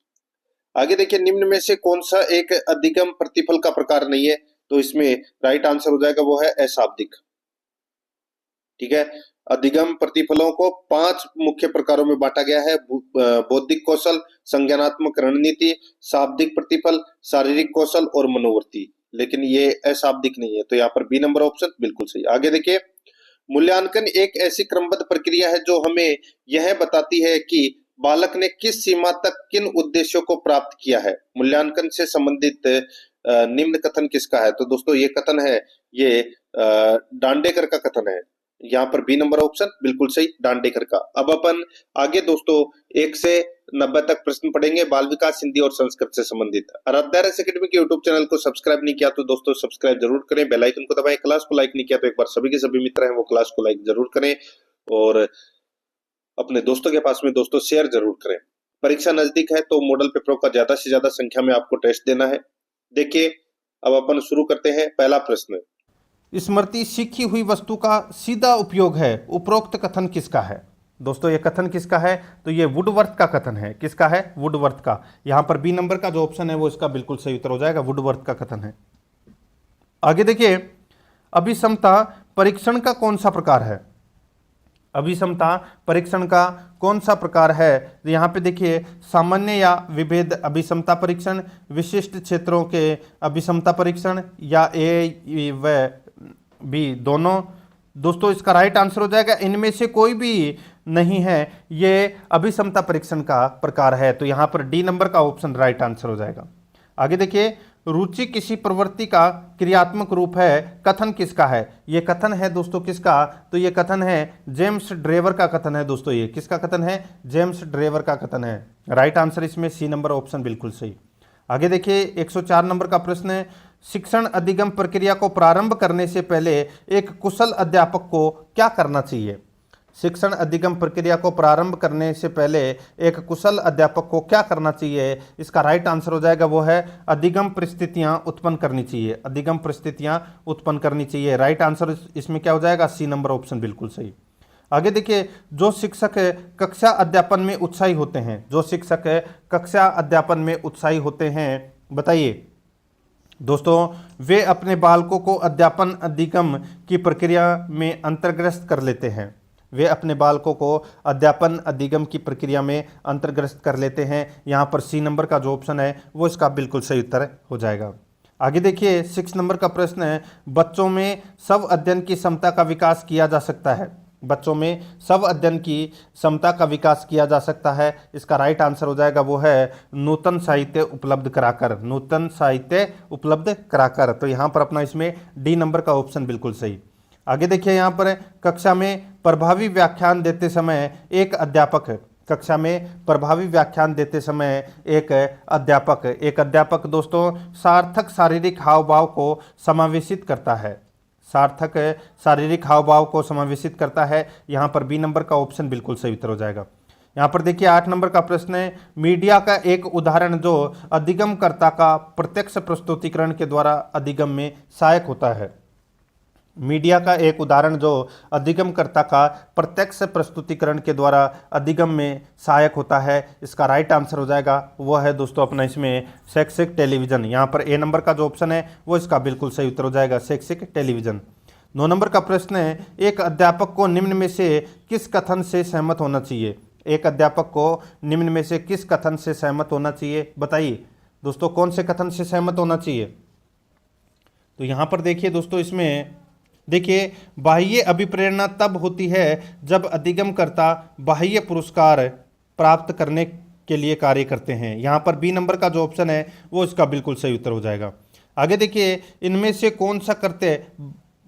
आगे देखिए, निम्न में से कौन सा एक अधिगम प्रतिफल का प्रकार नहीं है? तो इसमें राइट आंसर हो जाएगा, वो है अशाब्दिक, ठीक है। अधिगम प्रतिफलों को 5 मुख्य प्रकारों में बांटा गया है: बौद्धिक कौशल, संज्ञानात्मक रणनीति, शाब्दिक प्रतिफल, शारीरिक कौशल और मनोवृत्ति। लेकिन ये अशाब्दिक नहीं है, तो यहाँ पर बी नंबर ऑप्शन बिल्कुल सही। आगे देखिए, मूल्यांकन एक ऐसी क्रमबद्ध प्रक्रिया है जो हमें यह बताती है कि बालक ने किस सीमा तक किन उद्देश्यों को प्राप्त किया है। मूल्यांकन से संबंधित निम्न कथन किसका है? तो दोस्तों ये कथन है, ये डांडेकर का कथन है। यहाँ पर बी नंबर ऑप्शन बिल्कुल सही, डांडेकर का। अब अपन आगे दोस्तों 1 से 90 तक प्रश्न पढ़ेंगे, बाल विकास, हिंदी और संस्कृत से संबंधित। आराध्या रस एकेडमी के यूट्यूब चैनल को सब्सक्राइब नहीं किया तो दोस्तों सब्सक्राइब जरूर करें, बेल आइकन को दबाएं। क्लास को लाइक नहीं किया तो एक बार सभी के सभी मित्र हैं वो क्लास को लाइक जरूर करें, और अपने दोस्तों के पास में दोस्तों शेयर जरूर करें। परीक्षा नजदीक है तो मॉडल पेपरों का ज्यादा से ज्यादा संख्या में आपको टेस्ट देना है। देखिए, अब अपन शुरू करते हैं। पहला प्रश्न, स्मृति सीखी हुई वस्तु का सीधा उपयोग है, उपरोक्त कथन किसका है? दोस्तों ये कथन किसका है? तो ये वुडवर्थ का कथन है। किसका है? वुडवर्थ का। यहां पर बी नंबर का जो ऑप्शन है वो इसका बिल्कुल सही उत्तर हो जाएगा, वुडवर्थ का कथन है। आगे देखिए, अभिसमता परीक्षण का कौन सा प्रकार है? अभिसमता परीक्षण का कौन सा प्रकार है? तो यहाँ पे देखिए, सामान्य या विभेद अभिसमता परीक्षण, विशिष्ट क्षेत्रों के अभिसमता परीक्षण, या ए व बी दोनों। दोस्तों इसका राइट आंसर हो जाएगा इनमें से कोई भी नहीं है, ये अभिसमता परीक्षण का प्रकार है। तो यहाँ पर डी नंबर का ऑप्शन राइट आंसर हो जाएगा। आगे देखिए, रुचि किसी प्रवृत्ति का क्रियात्मक रूप है, कथन किसका है? ये कथन है दोस्तों किसका? तो ये कथन है जेम्स ड्रेवर का कथन है। दोस्तों ये किसका कथन है? जेम्स ड्रेवर का कथन है। राइट आंसर इसमें सी नंबर ऑप्शन बिल्कुल सही। आगे देखिए, 104 नंबर का प्रश्न है, शिक्षण अधिगम प्रक्रिया को प्रारंभ करने से पहले एक कुशल अध्यापक को क्या करना चाहिए? शिक्षण अधिगम प्रक्रिया को प्रारंभ करने से पहले एक कुशल अध्यापक को क्या करना चाहिए? इसका राइट आंसर हो जाएगा वो है अधिगम परिस्थितियां उत्पन्न करनी चाहिए। अधिगम परिस्थितियां उत्पन्न करनी चाहिए। राइट आंसर इसमें क्या हो जाएगा? सी नंबर ऑप्शन बिल्कुल सही। आगे देखिए, जो शिक्षक कक्षा अध्यापन में उत्साही होते हैं, जो शिक्षक कक्षा अध्यापन में उत्साही होते हैं, बताइए दोस्तों, वे अपने बालकों को अध्यापन अधिगम की प्रक्रिया में अंतर्ग्रस्त कर लेते हैं। वे अपने बालकों को अध्यापन अधिगम की प्रक्रिया में अंतर्ग्रस्त कर लेते हैं। यहाँ पर सी नंबर का जो ऑप्शन है वो इसका बिल्कुल सही उत्तर हो जाएगा। आगे देखिए, 6 नंबर का प्रश्न है, बच्चों में स्व अध्ययन की क्षमता का विकास किया जा सकता है। बच्चों में स्व अध्ययन की क्षमता का विकास किया जा सकता है। इसका राइट आंसर हो जाएगा वो है नूतन साहित्य उपलब्ध कराकर। नूतन साहित्य उपलब्ध कराकर। तो यहाँ पर अपना इसमें डी नंबर का ऑप्शन बिल्कुल सही। आगे देखिए, यहाँ पर कक्षा में प्रभावी व्याख्यान देते समय एक अध्यापक, कक्षा में प्रभावी व्याख्यान देते समय एक अध्यापक दोस्तों सार्थक शारीरिक हाव भाव को समावेशित करता है। सार्थक शारीरिक हाव भाव को समावेशित करता है। यहाँ पर बी नंबर का ऑप्शन बिल्कुल सही उत्तर हो जाएगा। यहाँ पर देखिए, 8 नंबर का प्रश्न है, मीडिया का एक उदाहरण जो अधिगमकर्ता का प्रत्यक्ष प्रस्तुतिकरण के द्वारा अधिगम में सहायक होता है। मीडिया का एक उदाहरण जो अधिगमकर्ता का प्रत्यक्ष प्रस्तुतिकरण के द्वारा अधिगम में सहायक होता है। इसका राइट आंसर हो जाएगा वो है दोस्तों अपना इसमें शैक्षिक टेलीविजन। यहाँ पर ए नंबर का जो ऑप्शन है वो इसका बिल्कुल सही उत्तर हो जाएगा, शैक्षिक टेलीविजन। 9 नंबर का प्रश्न है, एक अध्यापक को निम्न में से किस कथन से सहमत होना चाहिए? एक अध्यापक को निम्न में से किस कथन से सहमत होना चाहिए? बताइए दोस्तों, कौन से कथन से सहमत होना चाहिए? तो यहाँ पर देखिए दोस्तों, इसमें देखिए, बाह्य अभिप्रेरणा तब होती है जब अधिगमकर्ता बाह्य पुरस्कार प्राप्त करने के लिए कार्य करते हैं। यहाँ पर बी नंबर का जो ऑप्शन है वो इसका बिल्कुल सही उत्तर हो जाएगा। आगे देखिए, इनमें से कौन सा कृत्य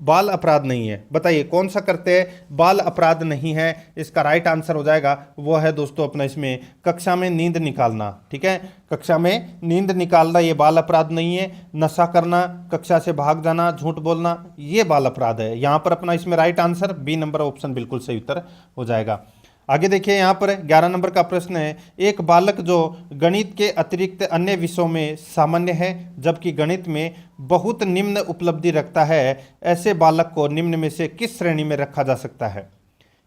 बाल अपराध नहीं है? बताइए कौन सा कृत्य बाल अपराध नहीं है? इसका राइट आंसर हो जाएगा वो है दोस्तों अपना इसमें कक्षा में नींद निकालना। ठीक है, कक्षा में नींद निकालना ये बाल अपराध नहीं है। नशा करना, कक्षा से भाग जाना, झूठ बोलना, ये बाल अपराध है। यहाँ पर अपना इसमें right answer B number option बिल्कुल सही उत्तर हो जाएगा। आगे देखिए, यहाँ पर 11 नंबर का प्रश्न है, एक बालक जो गणित के अतिरिक्त अन्य विषयों में सामान्य है जबकि गणित में बहुत निम्न उपलब्धि रखता है, ऐसे बालक को निम्न में से किस श्रेणी में रखा जा सकता है?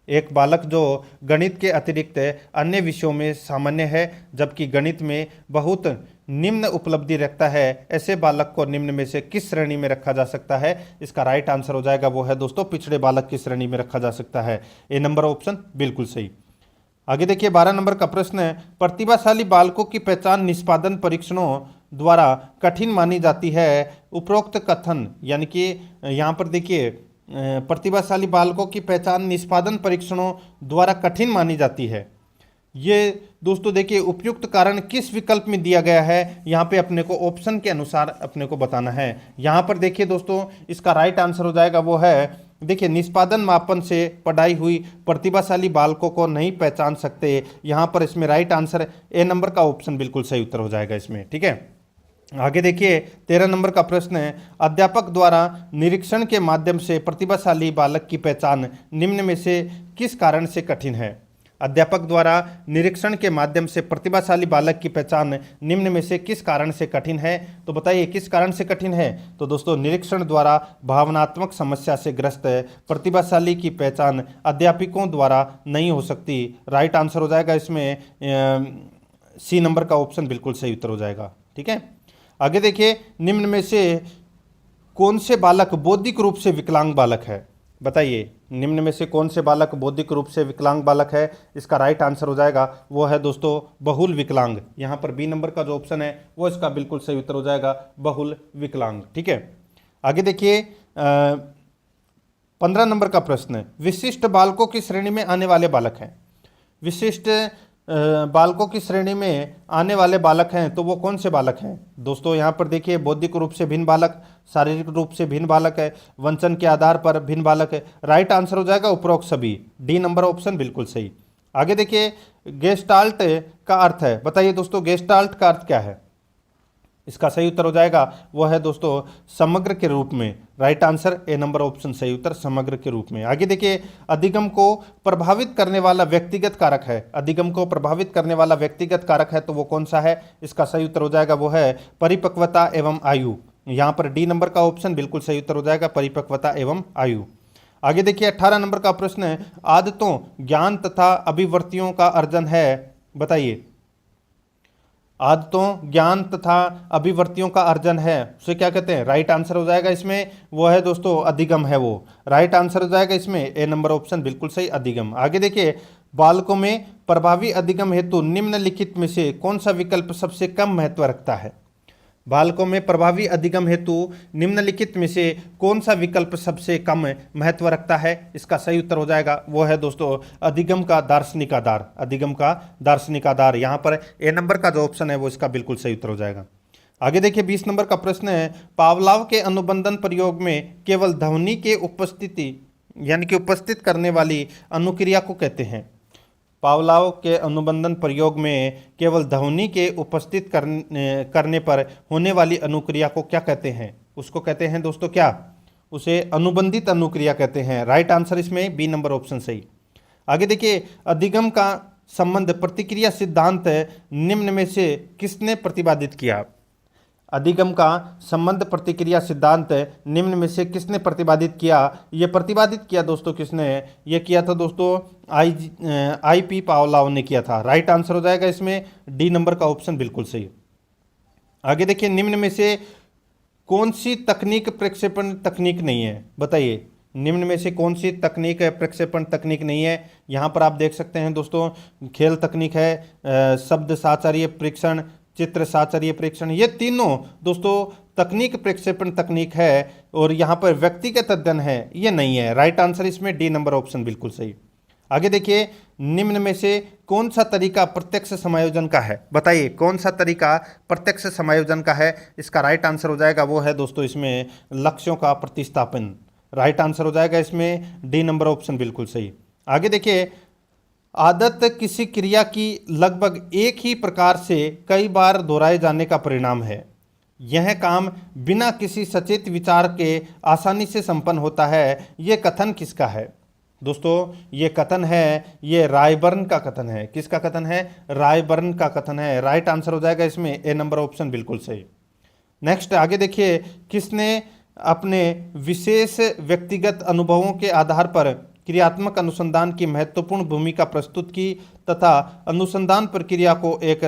एक बालक जो गणित के अतिरिक्त अन्य विषयों में सामान्य है जबकि गणित में बहुत निम्न उपलब्धि रखता है, ऐसे बालक को निम्न में से किस श्रेणी में रखा जा सकता है? इसका राइट आंसर हो जाएगा वो है दोस्तों पिछड़े बालक की श्रेणी में रखा जा सकता है। ए नंबर ऑप्शन बिल्कुल सही। आगे देखिए, 12 नंबर का प्रश्न है, प्रतिभाशाली बालकों की पहचान निष्पादन परीक्षणों द्वारा कठिन मानी जाती है। उपरोक्त कथन, यानी कि यहाँ पर देखिए, प्रतिभाशाली बालकों की पहचान निष्पादन परीक्षणों द्वारा कठिन मानी जाती है, ये दोस्तों देखिए उपयुक्त कारण किस विकल्प में दिया गया है? यहाँ पे अपने को ऑप्शन के अनुसार अपने को बताना है। यहाँ पर देखिए दोस्तों, इसका राइट आंसर हो जाएगा वो है, देखिए, निष्पादन मापन से पढ़ाई हुई प्रतिभाशाली बालकों को नहीं पहचान सकते। यहाँ पर इसमें राइट आंसर ए नंबर का ऑप्शन बिल्कुल सही उत्तर हो जाएगा इसमें। ठीक है, आगे देखिए, 13 नंबर का प्रश्न है, अध्यापक द्वारा निरीक्षण के माध्यम से प्रतिभाशाली बालक की पहचान निम्न में से किस कारण से कठिन है? अध्यापक द्वारा निरीक्षण के माध्यम से प्रतिभाशाली बालक की पहचान निम्न में से किस कारण से कठिन है? तो बताइए किस कारण से कठिन है? तो दोस्तों निरीक्षण द्वारा भावनात्मक समस्या से ग्रस्त प्रतिभाशाली की पहचान अध्यापकों द्वारा नहीं हो सकती। राइट आंसर हो जाएगा इसमें सी नंबर का ऑप्शन बिल्कुल सही उत्तर हो जाएगा। ठीक है, आगे देखिए, निम्न में से कौन से बालक बौद्धिक रूप से विकलांग बालक है? बताइए निम्न में से कौन से बालक बौद्धिक रूप से विकलांग बालक है? इसका राइट आंसर हो जाएगा वो है दोस्तों बहुल विकलांग। यहाँ पर बी नंबर का जो ऑप्शन है वो इसका बिल्कुल सही उत्तर हो जाएगा, बहुल विकलांग। ठीक है, आगे देखिए 15 नंबर का प्रश्न, विशिष्ट बालकों की श्रेणी में आने वाले बालक हैं। विशिष्ट बालकों की श्रेणी में आने वाले बालक हैं तो वो कौन से बालक हैं? दोस्तों यहाँ पर देखिए, बौद्धिक रूप से भिन्न बालक, शारीरिक रूप से भिन्न बालक है, वंचन के आधार पर भिन्न बालक है। राइट आंसर हो जाएगा उपरोक्त सभी, डी नंबर ऑप्शन बिल्कुल सही। आगे देखिए, गेस्टाल्ट का अर्थ है। बताइए दोस्तों गेस्टाल्ट का अर्थ क्या है? इसका सही उत्तर हो जाएगा वो है दोस्तों समग्र के रूप में। Right answer A number option सही उत्तर, समग्र के रूप में। आगे देखिए, अधिगम को प्रभावित करने वाला व्यक्तिगत कारक है। अधिगम को प्रभावित करने वाला व्यक्तिगत कारक है तो वो कौन सा है? इसका सही उत्तर हो जाएगा वो है परिपक्वता एवं आयु। यहाँ पर डी नंबर का ऑप्शन बिल्कुल सही उत्तर हो जाएगा, परिपक्वता एवं आयु। आगे देखिए 18 नंबर का प्रश्न है, आदतों, ज्ञान तथा अभिवृत्तियों का अर्जन है। बताइए आदतों, ज्ञान तथा अभिवृत्तियों का अर्जन है उसे क्या कहते हैं? राइट आंसर हो जाएगा इसमें वो है दोस्तों अधिगम है वो। राइट आंसर हो जाएगा इसमें ए नंबर ऑप्शन बिल्कुल सही, अधिगम। आगे देखिए, बालकों में प्रभावी अधिगम हेतु निम्नलिखित में से कौन सा विकल्प सबसे कम महत्व रखता है? बालकों में प्रभावी अधिगम हेतु निम्नलिखित में से कौन सा विकल्प सबसे कम महत्व रखता है? इसका सही उत्तर हो जाएगा वो है दोस्तों अधिगम का दार्शनिक आधार। अधिगम का दार्शनिक आधार, यहाँ पर ए नंबर का जो ऑप्शन है वो इसका बिल्कुल सही उत्तर हो जाएगा। आगे देखिए 20 नंबर का प्रश्न है, पावलाव के अनुबंधन प्रयोग में केवल ध्वनि के उपस्थिति यानी कि उपस्थित करने वाली अनुक्रिया को कहते हैं। पावलाव के अनुबंधन प्रयोग में केवल ध्वनि के उपस्थित करने पर होने वाली अनुक्रिया को क्या कहते हैं? उसको कहते हैं दोस्तों क्या? उसे अनुबंधित अनुक्रिया कहते हैं। राइट आंसर इसमें बी नंबर ऑप्शन सही। आगे देखिए, अधिगम का संबंध प्रतिक्रिया सिद्धांत निम्न में से किसने प्रतिपादित किया? अधिगम का संबंध प्रतिक्रिया सिद्धांत निम्न में से किसने प्रतिपादित किया? ये प्रतिपादित किया दोस्तों किसने? ये किया था दोस्तों आई.पी. पावलाव ने किया था। राइट आंसर हो जाएगा इसमें डी नंबर का ऑप्शन बिल्कुल सही। आगे देखिए, निम्न में से कौन सी तकनीक प्रक्षेपण तकनीक नहीं है? बताइए निम्न में से कौन सी तकनीक प्रक्षेपण तकनीक नहीं है? यहाँ पर आप देख सकते हैं दोस्तों, खेल तकनीक है, शब्द साचार्य परीक्षण, चित्र साचार्य परीक्षण, ये तीनों दोस्तों तकनीक प्रक्षेपण तकनीक है। और यहाँ पर व्यक्तिगत अध्ययन है, ये नहीं है। राइट आंसर इसमें डी नंबर ऑप्शन बिल्कुल सही। आगे देखिए, निम्न में से कौन सा तरीका प्रत्यक्ष समायोजन का है? बताइए कौन सा तरीका प्रत्यक्ष समायोजन का है? इसका राइट आंसर हो जाएगा वो है दोस्तों इसमें लक्ष्यों का प्रतिस्थापन। राइट आंसर हो जाएगा इसमें डी नंबर ऑप्शन बिल्कुल सही। आगे देखिए, आदत किसी क्रिया की लगभग एक ही प्रकार से कई बार दोहराए जाने का परिणाम है। यह काम बिना किसी सचेत विचार के आसानी से संपन्न होता है। ये कथन किसका है? दोस्तों ये कथन है, ये रायबर्न का कथन है। किसका कथन है? रायबर्न का कथन है। राइट आंसर हो जाएगा इसमें ए नंबर ऑप्शन बिल्कुल सही। नेक्स्ट आगे देखिए, किसने अपने विशेष व्यक्तिगत अनुभवों के आधार पर क्रियात्मक अनुसंधान की महत्वपूर्ण भूमिका प्रस्तुत की तथा अनुसंधान प्रक्रिया को एक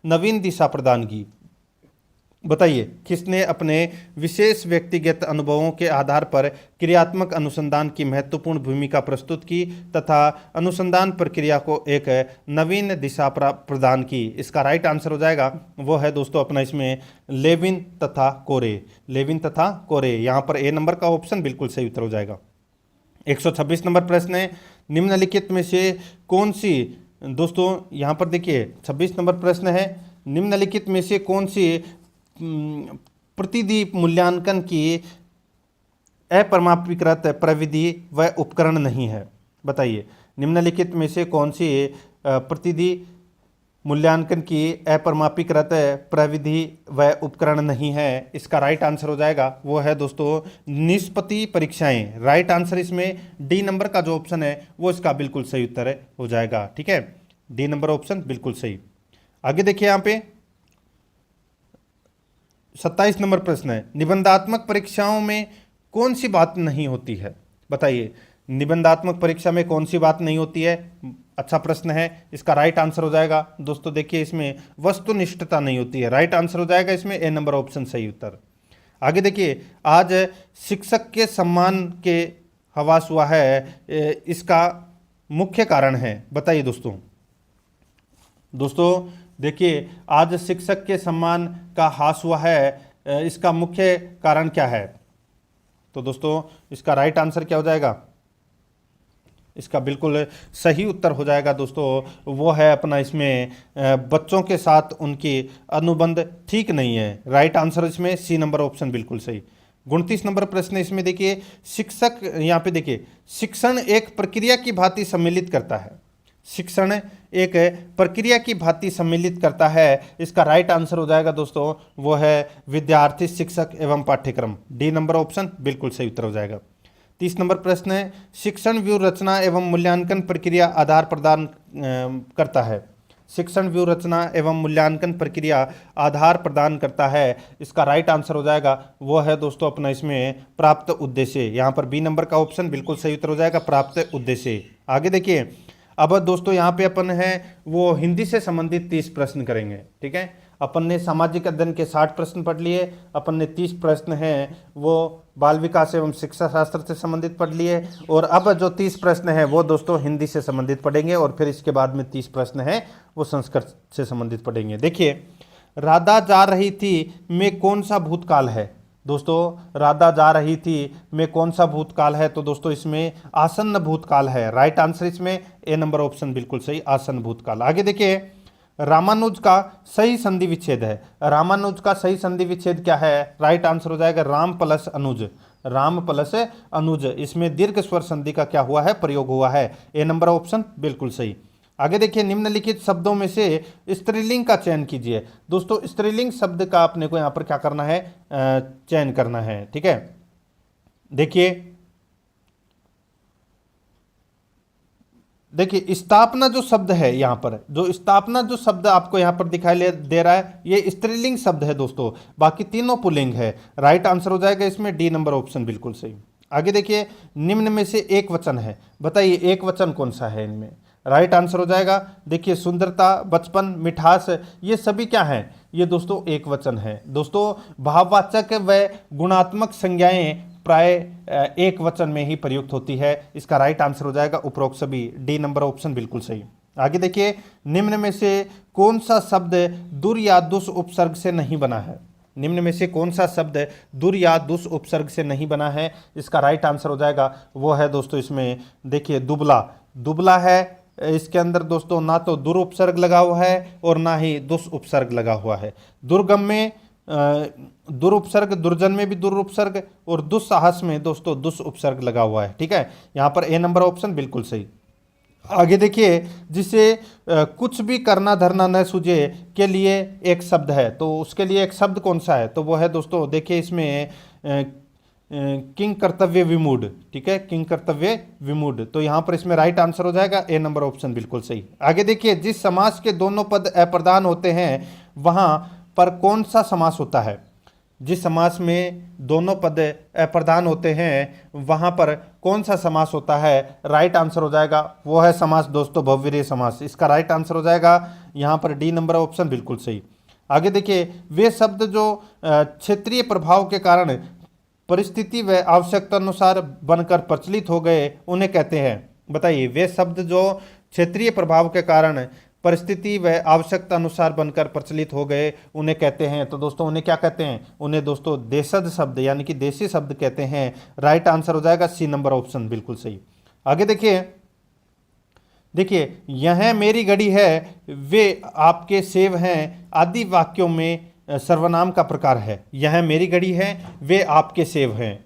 नवीन दिशा प्रदान की? बताइए किसने अपने विशेष व्यक्तिगत अनुभवों के आधार पर क्रियात्मक अनुसंधान की महत्वपूर्ण भूमिका प्रस्तुत की तथा अनुसंधान प्रक्रिया को एक नवीन दिशा प्रदान की? इसका राइट आंसर हो जाएगा वो है दोस्तों अपना इसमें लेविन तथा कोरे। लेविन तथा कोरे, यहाँ पर ए नंबर का ऑप्शन बिल्कुल सही उत्तर हो जाएगा। 126 नंबर प्रश्न है, निम्नलिखित में से कौन सी, दोस्तों यहाँ पर देखिए 26 नंबर प्रश्न है, निम्नलिखित में से कौन सी प्रतिदीप मूल्यांकन की अप्रमाणीकृत प्रविधि व उपकरण नहीं है? बताइए निम्नलिखित में से कौन सी प्रतिदीप मूल्यांकन की अपरिमापीकृत प्रविधि व उपकरण नहीं है। इसका राइट आंसर हो जाएगा वो है दोस्तों निष्पत्ति परीक्षाएं। राइट आंसर इसमें डी नंबर का जो ऑप्शन है वो इसका बिल्कुल सही उत्तर हो जाएगा। ठीक है, डी नंबर ऑप्शन बिल्कुल सही। आगे देखिए यहाँ पे 27 नंबर प्रश्न है, निबंधात्मक परीक्षाओं में कौन सी बात नहीं होती है? बताइए, निबंधात्मक परीक्षा में कौन सी बात नहीं होती है? अच्छा प्रश्न है। इसका राइट आंसर हो जाएगा दोस्तों, देखिए इसमें वस्तुनिष्ठता नहीं होती है। राइट आंसर हो जाएगा इसमें ए नंबर ऑप्शन सही उत्तर। आगे देखिए, आज शिक्षक के सम्मान के हवास हुआ है, इसका मुख्य कारण है। बताइए दोस्तों। दोस्तों देखिए, आज शिक्षक के सम्मान का हास हुआ है, इसका मुख्य कारण क्या है? तो दोस्तों इसका राइट आंसर क्या हो जाएगा? इसका बिल्कुल सही उत्तर हो जाएगा दोस्तों, वो है अपना इसमें बच्चों के साथ उनकी अनुबंध ठीक नहीं है। राइट आंसर इसमें सी नंबर ऑप्शन बिल्कुल सही। 29 नंबर प्रश्न इसमें देखिए, शिक्षक, यहाँ पे देखिए, शिक्षण एक प्रक्रिया की भांति सम्मिलित करता है। शिक्षण एक प्रक्रिया की भांति सम्मिलित करता है। इसका राइट आंसर हो जाएगा दोस्तों, वो है विद्यार्थी, शिक्षक एवं पाठ्यक्रम। डी नंबर ऑप्शन बिल्कुल सही उत्तर हो जाएगा। 30 नंबर प्रश्न है, शिक्षण व्यू रचना एवं मूल्यांकन प्रक्रिया आधार प्रदान करता है। शिक्षण व्यू रचना एवं मूल्यांकन प्रक्रिया आधार प्रदान करता है। इसका राइट आंसर हो जाएगा वो है दोस्तों अपना इसमें प्राप्त उद्देश्य। यहाँ पर बी नंबर का ऑप्शन बिल्कुल सही उत्तर हो जाएगा, प्राप्त उद्देश्य। आगे देखिए, अब दोस्तों यहाँ पे अपन है वो हिंदी से संबंधित 30 प्रश्न करेंगे। ठीक है, अपन ने सामाजिक अध्ययन के 60 प्रश्न पढ़ लिए, अपन ने 30 प्रश्न हैं वो बाल विकास एवं शिक्षा शास्त्र से संबंधित पढ़ लिए, और अब जो 30 प्रश्न हैं वो दोस्तों हिंदी से संबंधित पढ़ेंगे, और फिर इसके बाद में 30 प्रश्न हैं वो संस्कृत से संबंधित पढ़ेंगे। देखिए, राधा जा रही थी में कौन सा भूतकाल है? दोस्तों राधा जा रही थी में कौन सा भूतकाल है? तो दोस्तों इसमें आसन्न भूतकाल है। राइट आंसर इसमें ए नंबर ऑप्शन बिल्कुल सही, आसन्न भूतकाल। आगे देखिए, रामानुज का सही संधि विच्छेद है। रामानुज का सही संधि विच्छेद क्या है? राइट आंसर हो जाएगा राम प्लस अनुज। राम प्लस अनुज, इसमें दीर्घ स्वर संधि का क्या हुआ है? प्रयोग हुआ है। ए नंबर ऑप्शन बिल्कुल सही। आगे देखिए, निम्नलिखित शब्दों में से स्त्रीलिंग का चयन कीजिए। दोस्तों स्त्रीलिंग शब्द का अपने को यहाँ पर क्या करना है? चयन करना है। ठीक है, देखिए स्थापना जो शब्द है, यहाँ पर जो स्थापना जो शब्द आपको यहाँ पर दिखाई दे रहा है, ये स्त्रीलिंग शब्द है दोस्तों, बाकी तीनों पुल्लिंग है। राइट आंसर हो जाएगा इसमें डी नंबर ऑप्शन बिल्कुल सही। आगे देखिए, निम्न में से एक वचन है, बताइए एक वचन कौन सा है इनमें? राइट आंसर हो जाएगा, देखिए सुंदरता, बचपन, मिठास, ये सभी क्या हैं? ये दोस्तों एक वचन है। दोस्तों भाववाचक व गुणात्मक संज्ञाएं प्राय एक वचन में ही प्रयुक्त होती है। इसका राइट आंसर हो जाएगा उपरोक्त सभी, डी नंबर ऑप्शन बिल्कुल सही। आगे देखिए, निम्न में से कौन सा शब्द दुर या दुस उपसर्ग से नहीं बना है? निम्न में से कौन सा शब्द दुर या दुस उपसर्ग से नहीं बना है? इसका राइट आंसर हो जाएगा वो है दोस्तों इसमें देखिए दुबला। दुबला है, इसके अंदर दोस्तों ना तो दुर उपसर्ग लगा हुआ है और ना ही दुस उपसर्ग लगा हुआ है। दुर्गम में दुर उपसर्ग, दुर्जन में भी दुर उपसर्ग, और दुस्साहस में दोस्तों दुस उपसर्ग लगा हुआ है। ठीक है, यहाँ पर ए नंबर ऑप्शन बिल्कुल सही। आगे देखिए, जिसे कुछ भी करना धरना न सूझे के लिए एक शब्द है, तो उसके लिए एक शब्द कौन सा है? तो वो है दोस्तों देखिए इसमें किंग कर्तव्य विमूढ़। ठीक है, किंग कर्तव्य विमूढ़, तो यहाँ पर इसमें राइट आंसर हो जाएगा ए नंबर ऑप्शन बिल्कुल सही। आगे देखिए, जिस समास के दोनों पद अप्रधान होते हैं वहाँ पर कौन सा समास होता है? जिस समास में दोनों पद अप्रधान होते हैं वहाँ पर कौन सा समास होता है? राइट आंसर हो जाएगा वो है समास दोस्तों बहुव्रीहि समास। इसका राइट आंसर हो जाएगा यहाँ पर डी नंबर ऑप्शन बिल्कुल सही। आगे देखिए, वे शब्द जो क्षेत्रीय प्रभाव के कारण परिस्थिति व आवश्यकता अनुसार बनकर प्रचलित हो गए उन्हें कहते हैं। बताइए, वे शब्द जो क्षेत्रीय प्रभाव के कारण परिस्थिति व आवश्यकता अनुसार बनकर प्रचलित हो गए उन्हें कहते हैं। तो दोस्तों उन्हें क्या कहते हैं? उन्हें दोस्तों देशज शब्द यानी कि देशी शब्द कहते हैं। राइट आंसर हो जाएगा सी नंबर ऑप्शन बिल्कुल सही। आगे देखिए यह मेरी घड़ी है, वे आपके सेब हैं आदि वाक्यों में सर्वनाम का प्रकार है। यह मेरी घड़ी है, वे आपके सेब हैं।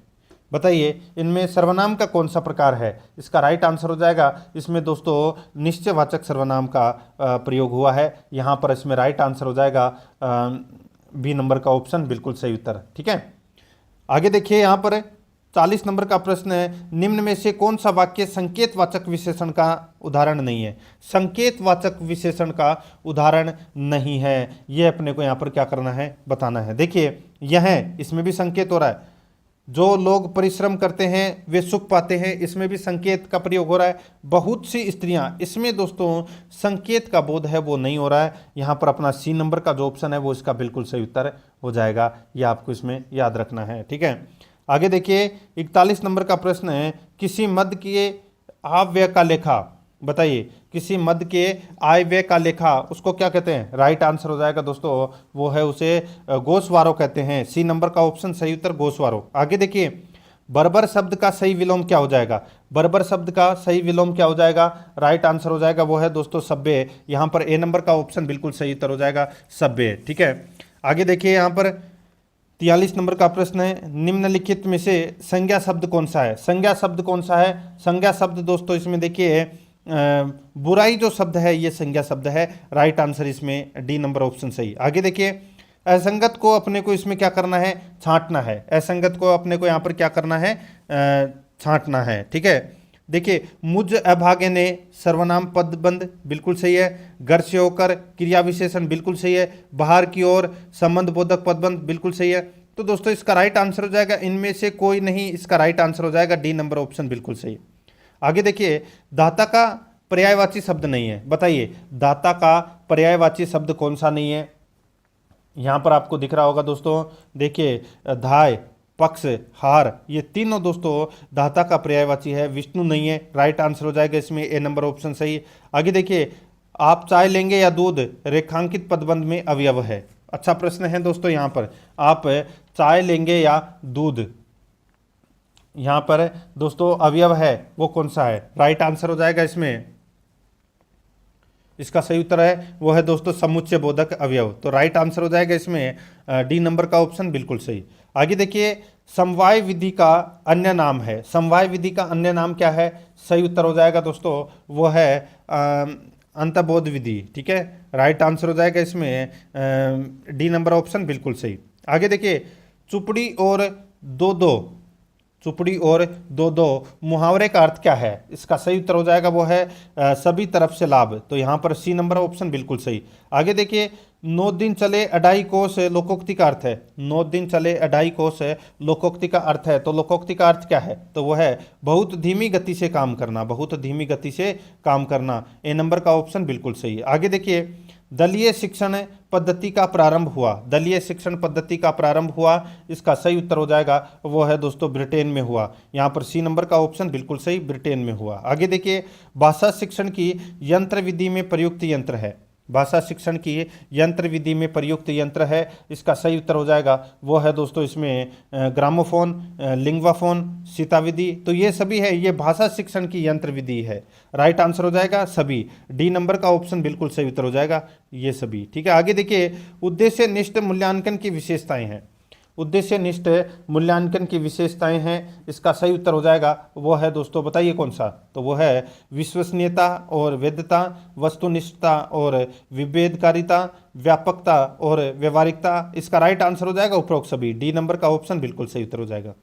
बताइए इनमें सर्वनाम का कौन सा प्रकार है? इसका राइट आंसर हो जाएगा इसमें दोस्तों निश्चयवाचक सर्वनाम का प्रयोग हुआ है। यहाँ पर इसमें राइट आंसर हो जाएगा बी नंबर का ऑप्शन बिल्कुल सही उत्तर। ठीक है, आगे देखिए यहाँ पर 40 नंबर का प्रश्न है, निम्न में से कौन सा वाक्य संकेतवाचक विशेषण का उदाहरण नहीं है? संकेतवाचक विशेषण का उदाहरण नहीं है, ये अपने को यहाँ पर क्या करना है, बताना है। देखिए यह इसमें भी संकेत हो रहा है, जो लोग परिश्रम करते हैं वे सुख पाते हैं, इसमें भी संकेत का प्रयोग हो रहा है। बहुत सी स्त्रियां, इसमें दोस्तों संकेत का बोध है वो नहीं हो रहा है। यहाँ पर अपना सी नंबर का जो ऑप्शन है वो इसका बिल्कुल सही उत्तर हो जाएगा, ये आपको इसमें याद रखना है। ठीक है, आगे देखिए 41 नंबर का प्रश्न है, किसी मद के आव्यय का लेखा, बताइए किसी मद के आय व्यय का लेखा उसको क्या कहते हैं? राइट आंसर हो जाएगा दोस्तों वो है उसे गोसवारो कहते हैं। सी नंबर का ऑप्शन सही उत्तर गोसवारो। आगे देखिए बर्बर शब्द का सही विलोम क्या हो जाएगा? बर्बर शब्द का सही विलोम क्या हो जाएगा? राइट आंसर हो जाएगा वो है दोस्तों सभ्य। यहाँ पर ए नंबर का ऑप्शन बिल्कुल सही उत्तर हो जाएगा सभ्य। ठीक है, आगे देखिए यहाँ पर 43 नंबर का प्रश्न है, निम्नलिखित में से संज्ञा शब्द कौन सा है? संज्ञा शब्द कौन सा है? संज्ञा शब्द दोस्तों इसमें देखिए बुराई जो शब्द है ये संज्ञा शब्द है। राइट आंसर इसमें डी नंबर ऑप्शन सही। आगे देखिए असंगत को अपने को इसमें क्या करना है? छांटना है। असंगत को अपने को यहाँ पर क्या करना है? छांटना है। ठीक है, देखिए मुझ अभागे ने सर्वनाम पदबंध बिल्कुल सही है। घर से होकर क्रिया विशेषण बिल्कुल सही है। बाहर की ओर संबंध बोधक पदबंध बिल्कुल सही है। तो दोस्तों इसका राइट आंसर हो जाएगा इनमें से कोई नहीं, इसका राइट आंसर हो जाएगा डी नंबर ऑप्शन बिल्कुल सही। आगे देखिए दाता का पर्यायवाची शब्द नहीं है, बताइए दाता का पर्यायवाची शब्द कौन सा नहीं है? यहां पर आपको दिख रहा होगा दोस्तों, देखिए धाय, पक्ष, हार, ये तीनों दोस्तों दाता का पर्यायवाची है। विष्णु नहीं है, राइट आंसर हो जाएगा इसमें ए नंबर ऑप्शन सही। आगे देखिए आप चाय लेंगे या दूध रेखांकित पदबंध में अवयव है। अच्छा प्रश्न है दोस्तों, यहाँ पर आप चाय लेंगे या दूध, यहाँ पर दोस्तों अवयव है वो कौन सा है? राइट आंसर हो जाएगा इसमें, इसका सही उत्तर है वो है दोस्तों समुच्चय बोधक अवयव। तो राइट आंसर हो जाएगा इसमें डी नंबर का ऑप्शन बिल्कुल सही। आगे देखिए समवाय विधि का अन्य नाम है। समवाय विधि का अन्य नाम क्या है? सही उत्तर हो जाएगा दोस्तों वो है अंतर्बोध विधि। ठीक है, राइट आंसर हो जाएगा इसमें डी नंबर ऑप्शन बिल्कुल सही। आगे देखिए चुपड़ी और दो दो, चुपड़ी और दो दो मुहावरे का अर्थ क्या है? इसका सही उत्तर हो जाएगा वो है सभी तरफ से लाभ। तो यहाँ पर सी नंबर ऑप्शन बिल्कुल सही। आगे देखिए 9 दिन चले अढ़ाई कोस लोकोक्ति का अर्थ है। 9 दिन चले अढ़ाई कोस लोकोक्ति का अर्थ है। तो लोकोक्ति का अर्थ क्या है? तो वो है बहुत धीमी गति से काम करना, बहुत धीमी गति से काम करना। ए नंबर का ऑप्शन बिल्कुल सही। आगे देखिए दलीय शिक्षण पद्धति का प्रारंभ हुआ। दलीय शिक्षण पद्धति का प्रारंभ हुआ, इसका सही उत्तर हो जाएगा वो है दोस्तों ब्रिटेन में हुआ। यहाँ पर सी नंबर का ऑप्शन बिल्कुल सही, ब्रिटेन में हुआ। आगे देखिए भाषा शिक्षण की यंत्र विधि में प्रयुक्त यंत्र है। भाषा शिक्षण की यंत्र विधि में प्रयुक्त यंत्र है, इसका सही उत्तर हो जाएगा वो है दोस्तों इसमें ग्रामोफोन, लिंग्वाफोन, सीताविधि। तो ये सभी है, ये भाषा शिक्षण की यंत्र विधि है। राइट आंसर हो जाएगा सभी, डी नंबर का ऑप्शन बिल्कुल सही उत्तर हो जाएगा ये सभी। ठीक है, आगे देखिए उद्देश्य निष्ठ मूल्यांकन की विशेषताएं हैं। उद्देश्य निष्ठ मूल्यांकन की विशेषताएं हैं, इसका सही उत्तर हो जाएगा वो है दोस्तों, बताइए कौन सा? तो वो है विश्वसनीयता और वैधता, वस्तुनिष्ठता और विभेदकारिता, व्यापकता और व्यवहारिकता। इसका राइट आंसर हो जाएगा उपरोक्त सभी, डी नंबर का ऑप्शन बिल्कुल सही उत्तर हो जाएगा।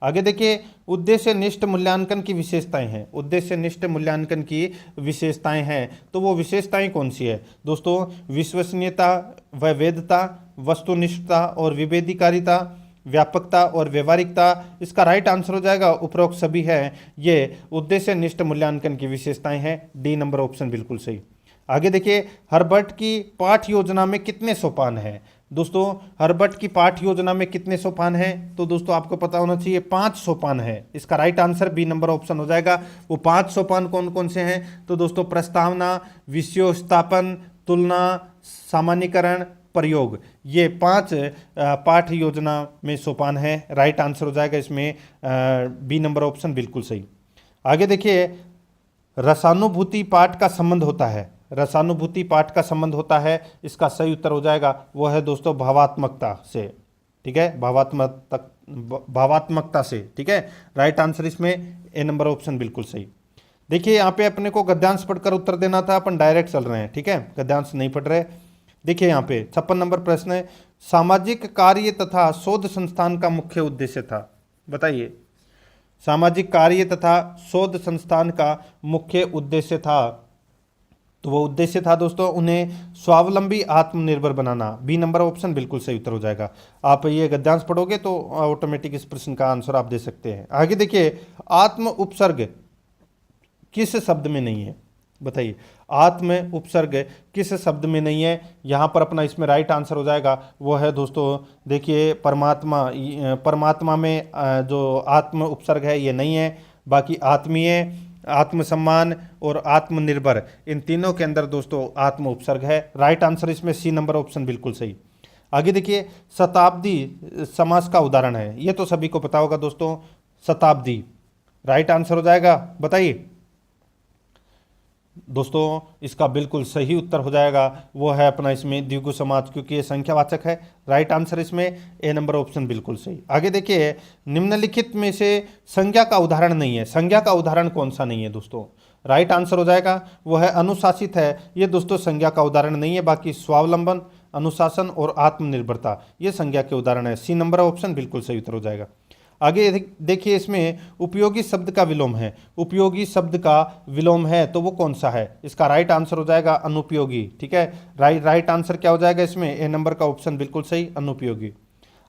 आगे देखिए उद्देश्य निष्ठ मूल्यांकन की विशेषताएं हैं। उद्देश्य निष्ठ मूल्यांकन की विशेषताएं हैं, तो वो विशेषताएं कौन सी है दोस्तों? विश्वसनीयता, वैधता, वस्तुनिष्ठता और विभेदीकारिता, व्यापकता और व्यवहारिकता। इसका राइट आंसर हो जाएगा उपरोक्त सभी है, ये उद्देश्य निष्ठ मूल्यांकन की विशेषताएं हैं, डी नंबर ऑप्शन बिल्कुल सही। आगे देखिए हर्बर्ट की पाठ योजना में कितने सोपान हैं? दोस्तों हर्बर्ट की पाठ योजना में कितने सोपान हैं? तो दोस्तों आपको पता होना चाहिए 5 सोपान है। इसका right answer B number option हो जाएगा। वो 5 सोपान कौन कौन से हैं? तो दोस्तों प्रस्तावना, विषयोस्थापन, तुलना, सामान्यीकरण, प्रयोग, ये 5 पाठ योजना में सोपान है। राइट आंसर हो जाएगा इसमें बी नंबर ऑप्शन बिल्कुल सही। आगे देखिए रसानुभूति पाठ का संबंध होता है। रसानुभूति पाठ का संबंध होता है, इसका सही उत्तर हो जाएगा वो है दोस्तों भावात्मकता से। ठीक है, भावात्मकता से, ठीक है। राइट आंसर इसमें ए नंबर ऑप्शन बिल्कुल सही। देखिए यहाँ पे अपने को गद्यांश पढ़कर उत्तर देना था, अपन डायरेक्ट चल रहे हैं, ठीक है, गद्यांश नहीं पढ़ रहे। देखिए यहाँ पे 56 नंबर प्रश्न है, सामाजिक कार्य तथा शोध संस्थान का मुख्य उद्देश्य था। बताइए, सामाजिक कार्य तथा शोध संस्थान का मुख्य उद्देश्य था, तो वो उद्देश्य था दोस्तों उन्हें स्वावलंबी आत्मनिर्भर बनाना। बी नंबर ऑप्शन बिल्कुल सही उत्तर हो जाएगा। आप ये गद्यांश पढ़ोगे तो ऑटोमेटिक इस प्रश्न का आंसर आप दे सकते हैं। आगे देखिए, आत्म उपसर्ग किस शब्द में नहीं है? बताइए, आत्म उपसर्ग किस शब्द में नहीं है? यहाँ पर अपना इसमें राइट आंसर हो जाएगा वो है दोस्तों, देखिए परमात्मा। परमात्मा में जो आत्म उपसर्ग है ये नहीं है, बाकी आत्मीय, आत्मसम्मान और आत्मनिर्भर, इन तीनों के अंदर दोस्तों आत्म उपसर्ग है। राइट आंसर इसमें सी नंबर ऑप्शन बिल्कुल सही। आगे देखिए, शताब्दी समास का उदाहरण है, ये तो सभी को पता होगा दोस्तों, शताब्दी राइट आंसर हो जाएगा। बताइए दोस्तों, इसका बिल्कुल सही उत्तर हो जाएगा वो है अपना इसमें द्विगु समाज, क्योंकि ये संख्यावाचक है। राइट आंसर इसमें ए नंबर ऑप्शन बिल्कुल सही। आगे देखिए, निम्नलिखित में से संज्ञा का उदाहरण नहीं है। संज्ञा का उदाहरण कौन सा नहीं है दोस्तों? राइट आंसर हो जाएगा वो है अनुशासित है। ये दोस्तों संज्ञा का उदाहरण नहीं है, बाकी स्वावलंबन, अनुशासन और आत्मनिर्भरता ये संज्ञा के उदाहरण है। सी नंबर ऑप्शन बिल्कुल सही उत्तर हो जाएगा। आगे देखिए, इसमें उपयोगी शब्द का विलोम है। उपयोगी शब्द का विलोम है तो वो कौन सा है? इसका राइट आंसर हो जाएगा अनुपयोगी, ठीक है। राइट आंसर क्या हो जाएगा इसमें? ए नंबर का ऑप्शन बिल्कुल सही, अनुपयोगी।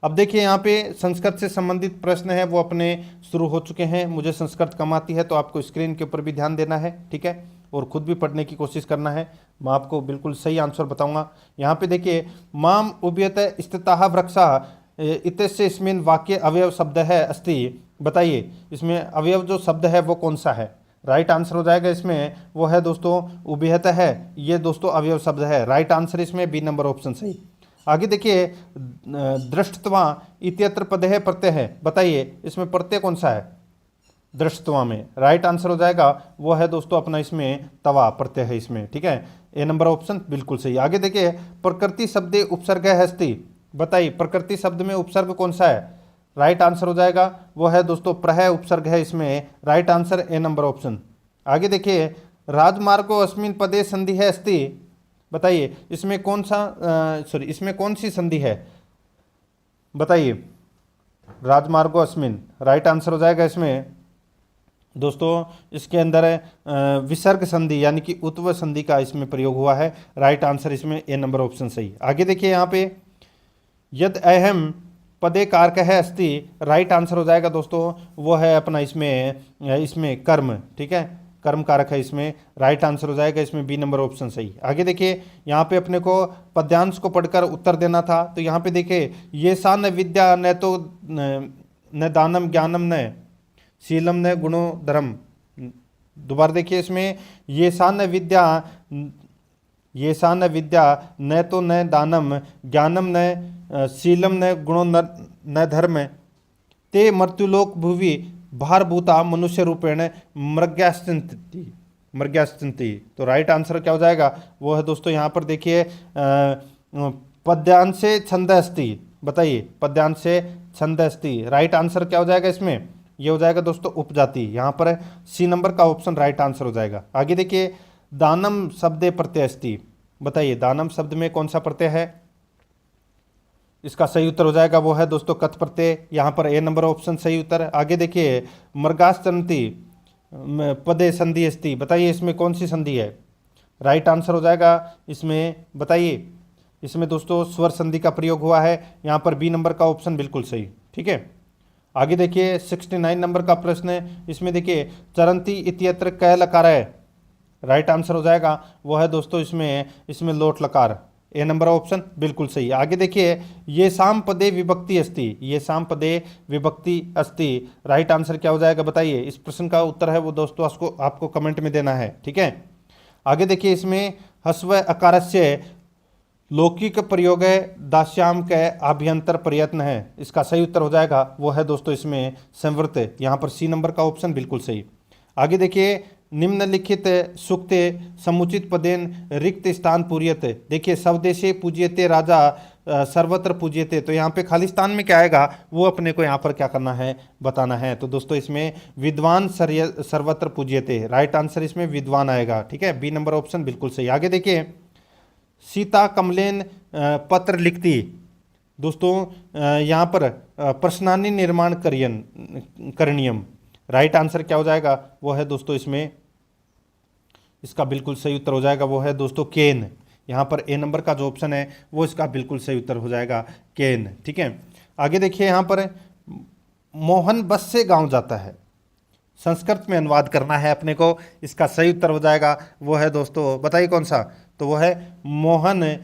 अब देखिए यहाँ पे संस्कृत से संबंधित प्रश्न है वो अपने शुरू हो चुके हैं। मुझे संस्कृत कम आती है तो आपको स्क्रीन के ऊपर भी ध्यान देना है, ठीक है, और खुद भी पढ़ने की कोशिश करना है। मैं आपको बिल्कुल सही आंसर बताऊंगा। यहाँ पे देखिए, माम उभयत स्थिताः वृक्षाः इत्यस्य इसमें वाक्य अवयव शब्द है अस्ति। बताइए इसमें अवयव जो शब्द है वो कौन सा है? राइट आंसर हो जाएगा इसमें वो है दोस्तों उभयत है, ये दोस्तों अवयव शब्द है। राइट आंसर इसमें बी नंबर ऑप्शन सही। आगे देखिए, दृष्टत्वा इत्यत्र पदे प्रत्यय है। बताइए इसमें प्रत्यय कौन सा है दृष्टत्वा में? राइट आंसर हो जाएगा वो है दोस्तों अपना इसमें तवा प्रत्यय है इसमें, ठीक है। ए नंबर ऑप्शन बिल्कुल सही। आगे देखिए, प्रकृति शब्दे उपसर्ग है हस्ति। बताइए प्रकृति शब्द में उपसर्ग कौन सा है? राइट आंसर हो जाएगा वो है दोस्तों प्रह उपसर्ग है इसमें। Right answer A number option. आगे देखिए, राजमार्गो अस्मिन पदे संधि है अस्ति। बताइए इसमें कौन सा इसमें कौन सी संधि है? बताइए, राजमार्गो अस्मिन, राइट आंसर हो जाएगा इसमें दोस्तों, इसके अंदर विसर्ग संधि यानी कि उत्व संधि का इसमें प्रयोग हुआ है। राइट आंसर इसमें ए नंबर ऑप्शन सही। आगे देखिए यहाँ पे, यद अहम पदे कारक है अस्ति। राइट आंसर हो जाएगा दोस्तों वो है अपना इसमें कर्म, ठीक है, कर्म कारक है इसमें। राइट आंसर हो जाएगा इसमें बी नंबर ऑप्शन सही। आगे देखिए, यहाँ पे अपने को पद्यांश को पढ़कर उत्तर देना था, तो यहाँ पे देखिए, ये सा न विद्या न तो न दानम ज्ञानम न शीलम न गुणो धर्म। दोबारा देखिए, इसमें ये सा न विद्या न तो न दानम ज्ञानम न शीलम न गुणो न धर्म ते मृत्युलोक भुवि भारभूता मनुष्य रूपेण मृग्यास्तिंति। तो राइट आंसर क्या हो जाएगा वो है दोस्तों, यहाँ पर देखिए, पद्यांशे छंद अस्ति। बताइए पद्यांशे छंद अस्ति, राइट आंसर क्या हो जाएगा इसमें? ये हो जाएगा दोस्तों उपजाति। यहाँ पर सी नंबर का ऑप्शन राइट आंसर हो जाएगा। आगे देखिए, दानम शब्दे प्रत्यय अस्ति। बताइए दानम शब्द में कौन सा प्रत्यय है? इसका सही उत्तर हो जाएगा वो है दोस्तों कथ प्रत्यय। यहाँ पर ए नंबर ऑप्शन सही उत्तर। आगे देखिए, मृगाश्चरन्ति पदे संधि अस्ति। बताइए इसमें कौन सी संधि है? राइट आंसर हो जाएगा इसमें, बताइए इसमें दोस्तों स्वर संधि का प्रयोग हुआ है। यहाँ पर बी नंबर का ऑप्शन बिल्कुल सही, ठीक है। आगे देखिए 69 नंबर का प्रश्न है, इसमें देखिए चरंती इत्यत्र कै लकार है। राइट आंसर हो जाएगा वो है दोस्तों इसमें लोट लकार। ए नंबर ऑप्शन बिल्कुल सही। आगे देखिए, ये शाम पदे विभक्ति अस्ति। ये शाम पदे विभक्ति अस्ति, राइट आंसर क्या हो जाएगा? बताइए इस प्रश्न का उत्तर है वो दोस्तों आपको कमेंट में देना है, ठीक है। आगे देखिए, इसमें हस्व अकारस्य लौकिक प्रयोग है दास्याम के अभ्यंतर प्रयत्न है। इसका सही उत्तर हो जाएगा वो है दोस्तों इसमें संवृत। यहाँ पर सी नंबर का ऑप्शन बिल्कुल सही। आगे देखिए, निम्नलिखित सूक्ते समुचित पदेन रिक्त स्थान पूर्यते। देखिए, स्वदेशे पूज्यते राजा सर्वत्र पूज्यते, तो यहाँ पे खालिस्तान में क्या आएगा वो अपने को यहाँ पर क्या करना है, बताना है। तो दोस्तों इसमें विद्वान सर्वत्र पूज्यते, राइट आंसर इसमें विद्वान आएगा। ठीक है, बी नंबर ऑप्शन बिल्कुल सही। आगे देखिए, सीता कमलेन पत्र लिखती, दोस्तों यहाँ पर प्रश्नानि निर्माण करणीयम, राइट आंसर क्या हो जाएगा वो है दोस्तों इसमें, इसका बिल्कुल सही उत्तर हो जाएगा वो है दोस्तों केन। यहाँ पर ए नंबर का जो ऑप्शन है वो इसका बिल्कुल सही उत्तर हो जाएगा केन। ठीक है, आगे देखिए, यहाँ पर मोहन बस से गांव जाता है, संस्कृत में अनुवाद करना है अपने को, इसका सही उत्तर हो जाएगा वो है दोस्तों, बताइए कौन सा, तो वो है मोहन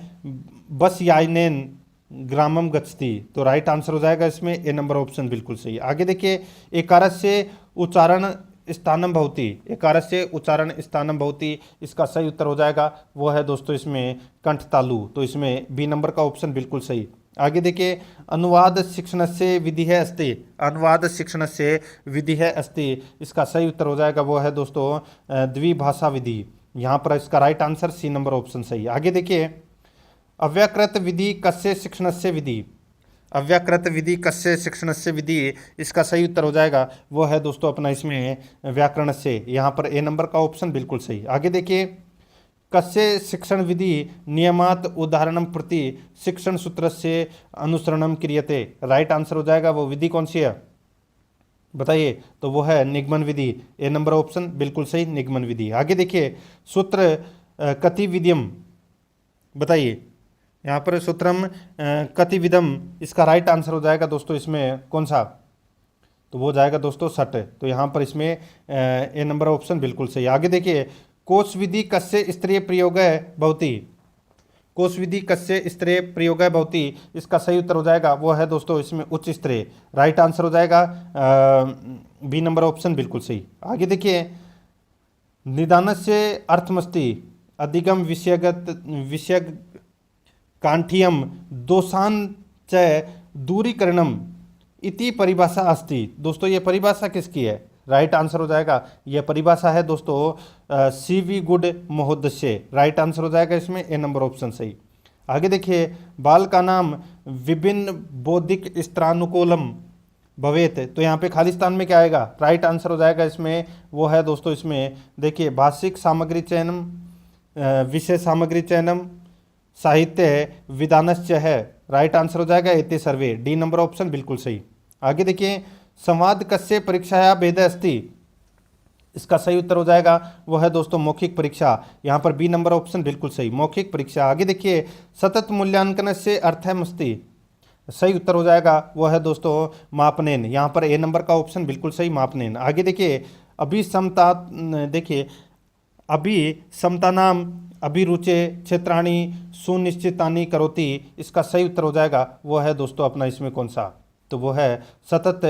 बस यायनेन ग्रामम गच्छति, तो राइट आंसर हो जाएगा इसमें ए नंबर ऑप्शन बिल्कुल सही। आगे देखिए, एकारस्य उच्चारण स्थानम भवति, एकारस्य उच्चारण स्थानम भवति, इसका सही उत्तर हो जाएगा वो है दोस्तों इसमें कंठ तालु, तो इसमें बी नंबर का ऑप्शन बिल्कुल सही। आगे देखिए, अनुवाद शिक्षणस्य विधिः अस्ति, अनुवाद शिक्षणस्य विधिः अस्ति, इसका सही उत्तर हो जाएगा वो है दोस्तों द्विभाषा विधि, यहाँ पर इसका right answer C number option सही। आगे देखिए, अव्याकृत विधि कस्य शिक्षणस्य विधि, अव्याकृत विधि कस्य शिक्षणस्य विधि, इसका सही उत्तर हो जाएगा वो है दोस्तों अपना इसमें व्याकरण से, यहाँ पर ए नंबर का ऑप्शन बिल्कुल सही। आगे देखिए, कस्य शिक्षण विधि नियमात उदाहरणम प्रति शिक्षण सूत्र से अनुसरणम क्रियते, राइट आंसर हो जाएगा वो विधि कौन सी है, बताइए, तो वो है निगमन विधि, ए नंबर ऑप्शन बिल्कुल सही, निगमन विधि। आगे देखिए, सूत्र कति विधियम, बताइए, यहाँ पर सूत्रम कति विधम, इसका राइट आंसर हो जाएगा दोस्तों इसमें कौन सा, तो वो जाएगा दोस्तों सट, तो यहाँ पर इसमें ए नंबर ऑप्शन बिल्कुल सही। आगे देखिए, कोश विधि कस्य स्त्रीय प्रयोग भवति, कोश विधि कस्य स्त्रीय प्रयोग भवति, इसका सही उत्तर हो जाएगा वो है दोस्तों इसमें उच्च स्त्रीय, राइट आंसर हो जाएगा बी नंबर ऑप्शन बिल्कुल सही। आगे देखिए, निदानस्य अर्थमस्ति अधिगम विषय कांठियम दोषान च दूरीकरणम इति परिभाषा अस्ति, दोस्तों ये परिभाषा किसकी है, राइट आंसर हो जाएगा, यह परिभाषा है दोस्तों सी वी गुड महोदय, राइट आंसर हो जाएगा इसमें ए नंबर ऑप्शन सही। आगे देखिए, बाल का नाम विभिन्न बौद्धिक स्त्रानुकूलम भवेत, तो यहाँ पे खालिस्तान में क्या आएगा, राइट आंसर हो जाएगा इसमें वो है दोस्तों इसमें देखिए भाषिक सामग्री चयनम, विषय सामग्री चयनम, साहित्य विधानश्च है, राइट आंसर हो जाएगा एते सर्वे, डी नंबर ऑप्शन बिल्कुल सही। आगे देखिए, संवाद कस्य परीक्षाया भेद अस्ति, इसका सही उत्तर हो जाएगा वो है दोस्तों मौखिक परीक्षा, यहाँ पर बी नंबर ऑप्शन बिल्कुल सही, मौखिक परीक्षा। आगे देखिए, सतत मूल्यांकन से अर्थमस्ति, सही उत्तर हो जाएगा वो है दोस्तों मापनेन, यहाँ पर ए नंबर का ऑप्शन बिल्कुल सही, मापनेन। आगे देखिए, अभिसमता, देखिए अभिसमता नाम अभिरुचे क्षेत्राणी सुनिश्चितानि करोति, इसका सही उत्तर हो जाएगा वो है दोस्तों अपना इसमें कौन सा, तो वो है सतत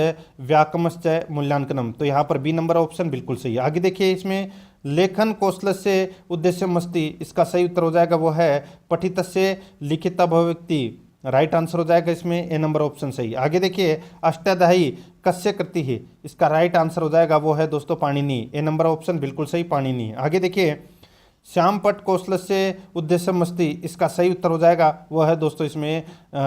व्याकमश्च मूल्यांकनम, तो यहाँ पर बी नंबर ऑप्शन बिल्कुल सही। आगे देखिए, इसमें लेखन कौशल से उद्देश्य मस्ती, इसका सही उत्तर हो जाएगा वो है पठित से लिखित भवति, राइट आंसर हो जाएगा इसमें ए नंबर ऑप्शन सही। आगे देखिए, अष्टाध्यायी कस्य कृति है, इसका राइट आंसर हो जाएगा वो है दोस्तों पाणिनि, ए नंबर ऑप्शन बिल्कुल सही, पाणिनि। आगे देखिए, श्याम पट कौशल से उद्देश्य मस्ती, इसका सही उत्तर हो जाएगा वो है दोस्तों इसमें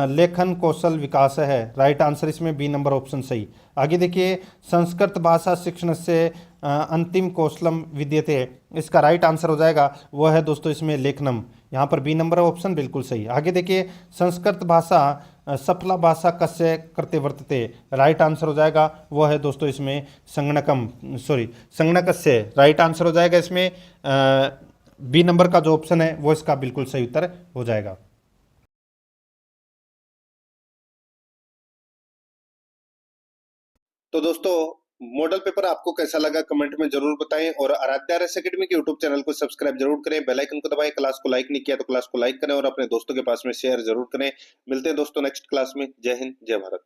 लेखन कौशल विकास है, राइट आंसर इसमें बी नंबर ऑप्शन सही। आगे देखिए, संस्कृत भाषा शिक्षण से अंतिम कौशलम विद्यते, इसका राइट आंसर हो जाएगा वो है दोस्तों इसमें लेखनम, यहाँ पर बी नंबर ऑप्शन बिल्कुल सही। आगे देखिए, संस्कृत भाषा सफला भाषा कस्य कृते वर्तते, राइट आंसर हो जाएगा वो है दोस्तों इसमें संगणकस्य, राइट आंसर हो जाएगा इसमें बी नंबर का जो ऑप्शन है वो इसका बिल्कुल सही उत्तर हो जाएगा। तो दोस्तों, मॉडल पेपर आपको कैसा लगा कमेंट में जरूर बताएं, और आराध्या आरएस एकेडमी के यूट्यूब चैनल को सब्सक्राइब जरूर करें, बेल आइकन को दबाएं, क्लास को लाइक नहीं किया तो क्लास को लाइक करें और अपने दोस्तों के पास में शेयर जरूर करें। मिलते हैं दोस्तों नेक्स्ट क्लास में। जय हिंद, जय भारत।